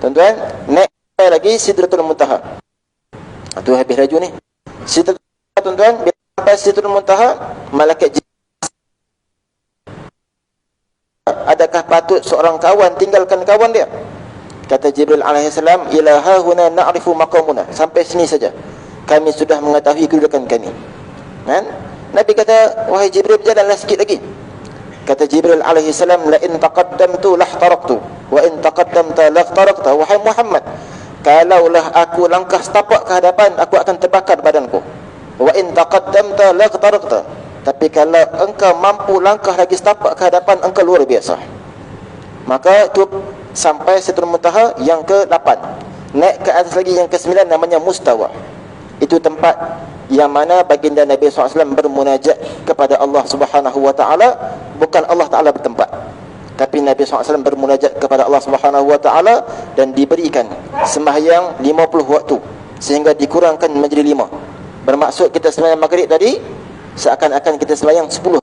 Tuan-tuan, naik lagi Sidratul Muntaha. Itu habis laju ni. Sidratul Muntaha, tuan-tuan, bila sampai Sidratul Muntaha, malaikat adakah patut seorang kawan tinggalkan kawan dia? Kata Jibril alaihissalam, ila hahuna na'rifu maqamuna. Sampai sini saja kami sudah mengetahui kedudukan kami. Nabi kata, wahai Jibril, berjalanlah sikit lagi. Kata Jibril alaihissalam, la in taqaddamtu lahtaraktu wa in taqaddamta lahtarakta. Wahai Muhammad, kalaulah aku langkah setapak ke hadapan, aku akan terbakar badanku. Wa in taqaddamta lahtarakta. Tapi kalau engkau mampu langkah lagi setapak ke hadapan, engkau luar biasa. Maka itu sampai Sidratul Muntaha yang ke-8. Naik ke atas lagi yang ke-9, namanya Mustawa. Itu tempat yang mana baginda Nabi SAW bermunajat kepada Allah Subhanahu wa taala. Bukan Allah Taala bertempat, tapi Nabi SAW bermunajat kepada Allah Subhanahu wa taala dan diberikan sembahyang 50 waktu, sehingga dikurangkan menjadi 5. Bermaksud kita sembahyang maghrib tadi seakan-akan kita sembahyang 10.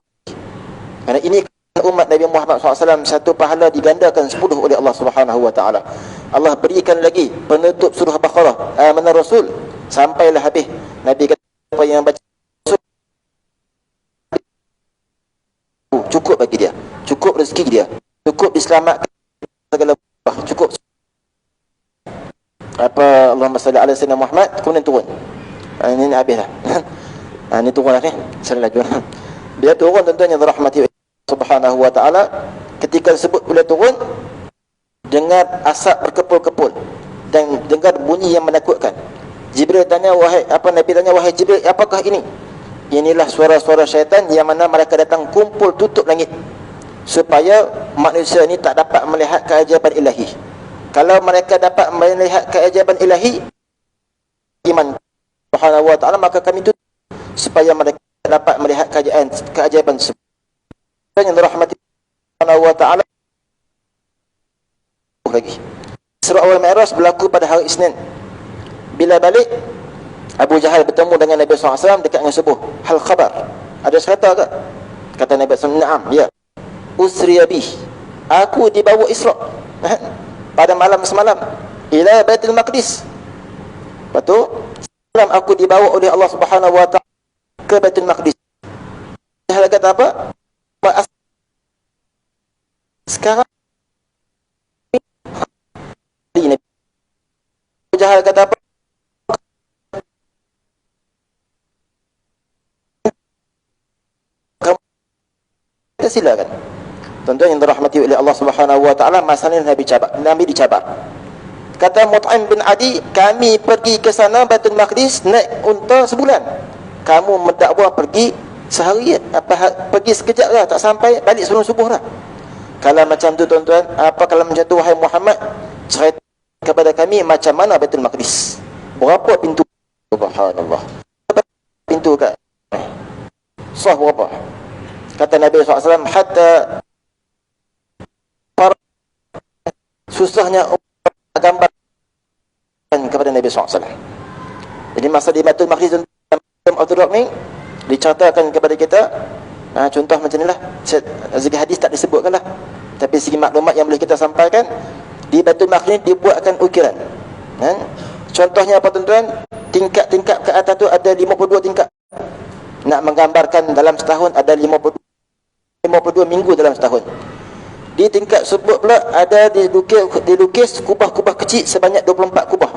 Kerana ini umat Nabi Muhammad SAW, satu pahala digandakan 10 oleh Allah Subhanahu wa taala. Allah berikan lagi penutup surah Baqarah, Amanar Rasul, sampailah habis. Nabi kata, apa yang baca cukup bagi dia, cukup rezeki dia, cukup diselamatkan segala cukup. Apa Allahumma salli ala sayyidina Muhammad, kemudian turun. Ini habis dah. Ini turun dah ni. Sallallahu. Bila turun, tuan-tuan yang dirahmati Subhanahu wa taala, ketika sebut bila turun, dengar asap berkepul-kepul dan dengar bunyi yang menakutkan. Jibril tanya, Nabi tanya, wahai Jibril, apakah ini? Inilah suara-suara syaitan yang mana mereka datang kumpul tutup langit supaya manusia ini tak dapat melihat keajaiban ilahi. Kalau mereka dapat melihat keajaiban ilahi, iman Subhanahu wa taala, maka kami tutup supaya mereka dapat melihat keajaiban yang dirahmati Subhanahu wa taala. Lagi Surah Awal Mi'raj berlaku pada hari Isnin. Bila balik, Abu Jahal bertemu dengan Nabi SAW dekat dengan subuh. Hal khabar, ada cerita ke? Kata Nabi SAW, na'am, ya. Usriya bih, aku dibawa Isra' pada malam semalam ila Baitul Maqdis. Betul? Semalam aku dibawa oleh Allah Subhanahu wa taala ke Baitul Maqdis. kata apa? Sekarang Nabi Abu Jahal kata apa? Kamu kita silakan. Tuan-tuan yang dirahmati oleh Allah Subhanahu wa taala, masalah Nabi dicabar. Kata Mut'im bin Adi, kami pergi ke sana Baitul Maqdis naik unta sebulan. Kamu mendakwa pergi sehari, pergi sekejap lah, tak sampai, balik sebelum subuh lah. Kalau macam tu tuan-tuan, kalau macam tu wahai Muhammad, cerita kepada kami macam mana Baitul Maqdis, berapa pintu? Subhanallah, pintu kat sah berapa? Kata Nabi SAW, hatta susahnya gambar kepada Nabi SAW. Jadi masa di Baitul Maqdis Abdul ni diceritakan kepada kita, contoh macam ni lah. Segi hadis tak disebutkan lah, tapi segi maklumat yang boleh kita sampaikan, di Baitul Maqdis dibuatkan ukiran. Contohnya apa tuan-tuan? Tingkat-tingkat ke atas tu ada 52 tingkat. Nak menggambarkan dalam setahun ada 52 minggu dalam setahun. Di tingkat sebut pula ada dilukis kubah-kubah kecil sebanyak 24 kubah.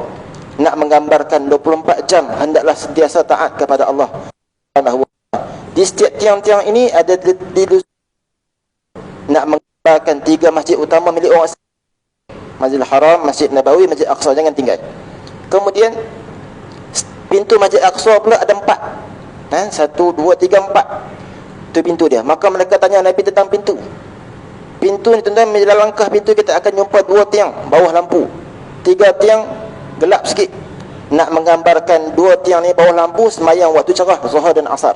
Nak menggambarkan 24 jam hendaklah sentiasa taat kepada Allah Subhanahu wa taala. Di setiap tiang-tiang ini ada nak menggambarkan 3 masjid utama milik orang Islam. Masjidil Haram, Masjid Nabawi, Masjid Aqsa, jangan tinggal. Kemudian pintu Masjid Aqsa pula ada 4. 1 2 3 4. Itu pintu dia. Maka mereka tanya Nabi tentang pintu. Pintu ni tuan-tuan, dalam langkah pintu kita akan jumpa 2 tiang bawah lampu, 3 tiang gelap sikit. Nak menggambarkan 2 tiang ni bawah lampu semayang waktu cerah, Zuhur dan Asar.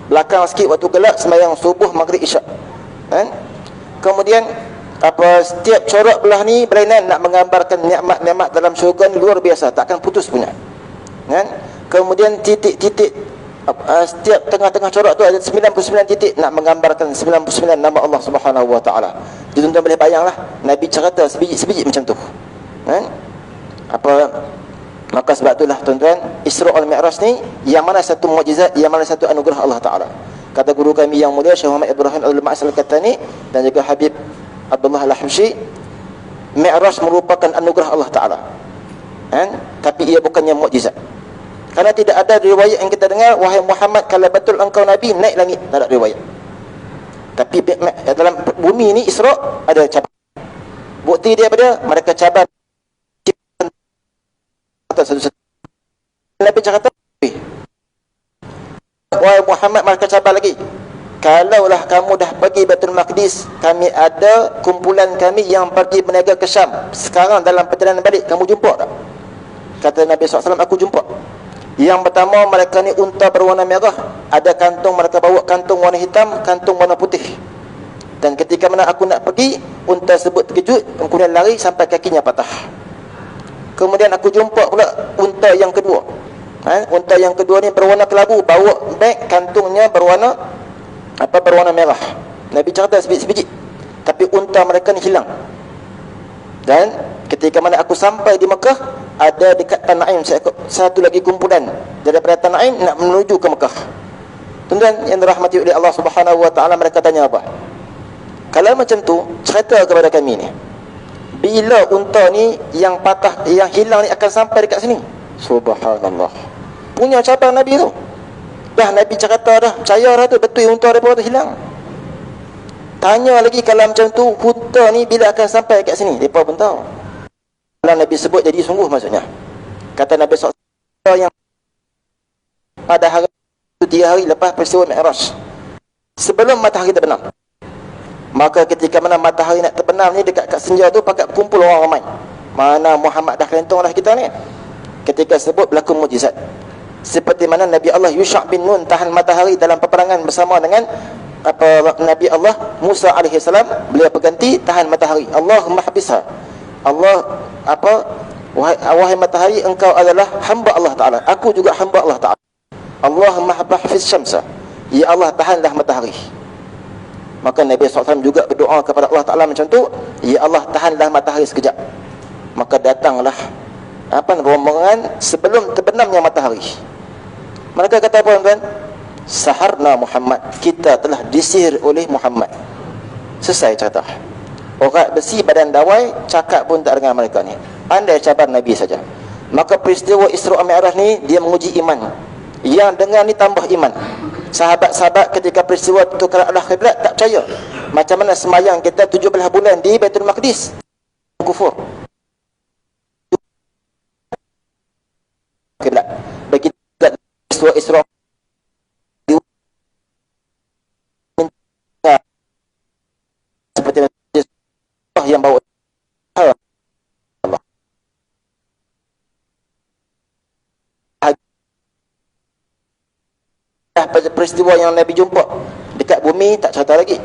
Belakang sikit waktu gelap semayang subuh, maghrib, isyak. Kemudian setiap corak belah ni berlainan, nak menggambarkan nikmat-nikmat dalam syurga ni luar biasa, takkan putus punya. Kemudian titik-titik, setiap tengah-tengah corak tu ada 99 titik, nak menggambarkan 99 nama Allah Subhanahu wa taala. Jadi tuan-tuan boleh bayanglah Nabi cerita sebiji-sebiji macam tu. Maka sebab itulah tuan-tuan, Isra' wal Mi'raj ni yang mana satu mukjizat, yang mana satu anugerah Allah Taala. Kata guru kami yang mulia Syekh Muhammad Ibrahim Al-Ma'as Al-Kattani dan juga Habib Abdullah Al-Habsyi, Mi'raj merupakan anugerah Allah Taala. Tapi ia bukannya mukjizat. Karena tidak ada riwayat yang kita dengar, wahai Muhammad, kalau betul engkau Nabi, naik langit. Tak ada riwayat. Tapi dalam bumi ni Isra' ada cabar. Bukti dia pada mereka cabar satu-satu. Nabi cakap, wahai Muhammad, mereka cabar lagi. Kalaulah kamu dah pergi Baitul Maqdis, kami ada kumpulan kami yang pergi berniaga ke Syam. Sekarang dalam perjalanan balik, kamu jumpa tak? Kata Nabi SAW, aku jumpa. Yang pertama, mereka ni unta berwarna merah, ada kantung, mereka bawa kantung warna hitam, kantung warna putih. Dan ketika mana aku nak pergi, unta sebut terkejut, kemudian lari sampai kakinya patah. Kemudian aku jumpa pula unta yang kedua. Unta yang kedua ni berwarna kelabu, bawa beg, kantungnya berwarna merah. Nabi cerita sebiji-sebiji. Tapi unta mereka ni hilang. Dan ketika mana aku sampai di Mekah, ada dekat Tanaim satu lagi kumpulan daripada Tanaim nak menuju ke Mekah. Tuan-tuan yang dirahmati oleh Allah Subhanahu wa taala, mereka tanya apa? Kalau macam tu, cerita kepada kami ni, bila unta ni yang patah, yang hilang ni akan sampai dekat sini? Subhanallah. Punya cabar Nabi tu. Dah Nabi cerita dah, percaya dah tu, betul unta daripada tu hilang. Tanya lagi, kalau macam tu, unta ni bila akan sampai dekat sini? Mereka pun tahu. Kalau Nabi sebut jadi sungguh maksudnya. Kata Nabi SAW, yang pada hari itu 3 hari lepas peristiwa Mi'raj, sebelum matahari terbenam. Maka ketika mana matahari nak terbenam ni, dekat kat senja tu pakat kumpul orang ramai. Mana Muhammad dah kelentong lah kita ni. Ketika sebut berlaku mukjizat. Seperti mana Nabi Allah Yusha' bin Nun tahan matahari dalam peperangan bersama dengan Nabi Allah Musa AS. Beliau berganti tahan matahari. Allahumma habisha. Allah wahai matahari, engkau adalah hamba Allah Ta'ala, aku juga hamba Allah Ta'ala. Allahumma hafiz syamsa. Ya Allah, tahanlah matahari. Maka Nabi SAW juga berdoa kepada Allah Ta'ala macam tu, ya Allah, tahanlah matahari sekejap. Maka datanglah rombongan sebelum terbenamnya matahari. Mereka kata apa tuan? saharna Muhammad, kita telah disihir oleh Muhammad. Selesai cerita. Orang besi badan dawai, cakap pun tak dengar mereka ni. Andai cabar Nabi saja. Maka peristiwa Isra' Mi'raj ni dia menguji iman. Yang dengar ni tambah iman. Sahabat-sahabat ketika peristiwa tukaran arah kiblat tak percaya. Macam mana semayang kita 17 bulan di Baitul Maqdis, kufur. Kiblat. Begitu peristiwa Isra' seperti yang bawa Allah. Peristiwa yang Nabi jumpa dekat bumi tak cerita lagi.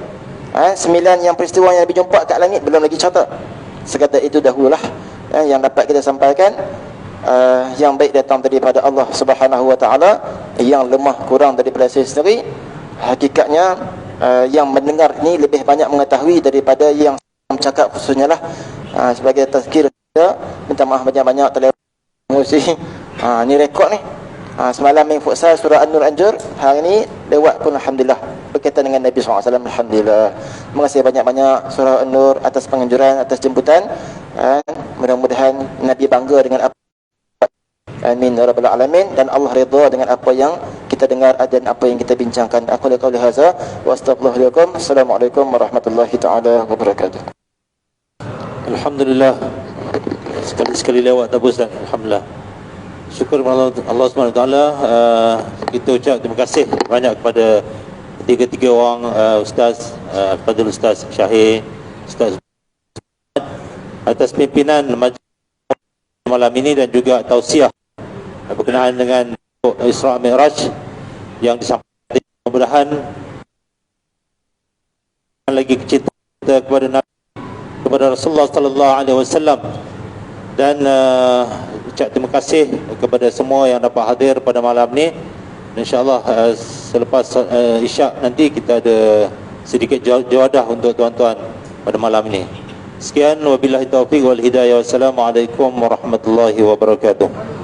9 yang peristiwa yang Nabi jumpa kat langit belum lagi cerita. Sekadar itu dahululah yang dapat kita sampaikan. Yang baik datang daripada Allah Subhanahu wa taala, yang lemah kurang daripada saya sendiri. Hakikatnya yang mendengar ni lebih banyak mengetahui daripada yang bercakap, khususnya lah sebagai tazkir kita. Minta maaf banyak-banyak terlewat emosi. Ni rekod ni. Semalam main futsal surah An-Nur Anjur, hari ni lewat pun alhamdulillah berkaitan dengan Nabi SAW. Alhamdulillah. Terima kasih banyak-banyak surah An-Nur atas penganjuran, atas jemputan. Mudah-mudahan Nabi bangga dengan apa. Amin ya rabbal alamin. Dan Allah redha dengan apa yang kita dengar dan apa yang kita bincangkan. Aku qauli hadza wa astaghfirullahaladzim. Assalamualaikum warahmatullahi taala wabarakatuh. Alhamdulillah. Sekali-sekali lewat tak bosan. Alhamdulillah. Syukur Allah SWT. Kita ucap terima kasih banyak kepada tiga-tiga orang Ustaz, kepada Ustaz Syahir, Ustaz atas pimpinan majlis malam ini dan juga tausiah berkenaan dengan Isra' Mi'raj yang disampaikan. Mudah-mudahan lagi cinta kepada Nabi, kepada Rasulullah sallallahu alaihi wasallam, dan ucap terima kasih kepada semua yang dapat hadir pada malam ni. InsyaAllah selepas isyak nanti kita ada sedikit jawadah untuk tuan-tuan pada malam ini. Sekian, wabillahi taufiq wal hidayah. Wassalamualaikum warahmatullahi wabarakatuh.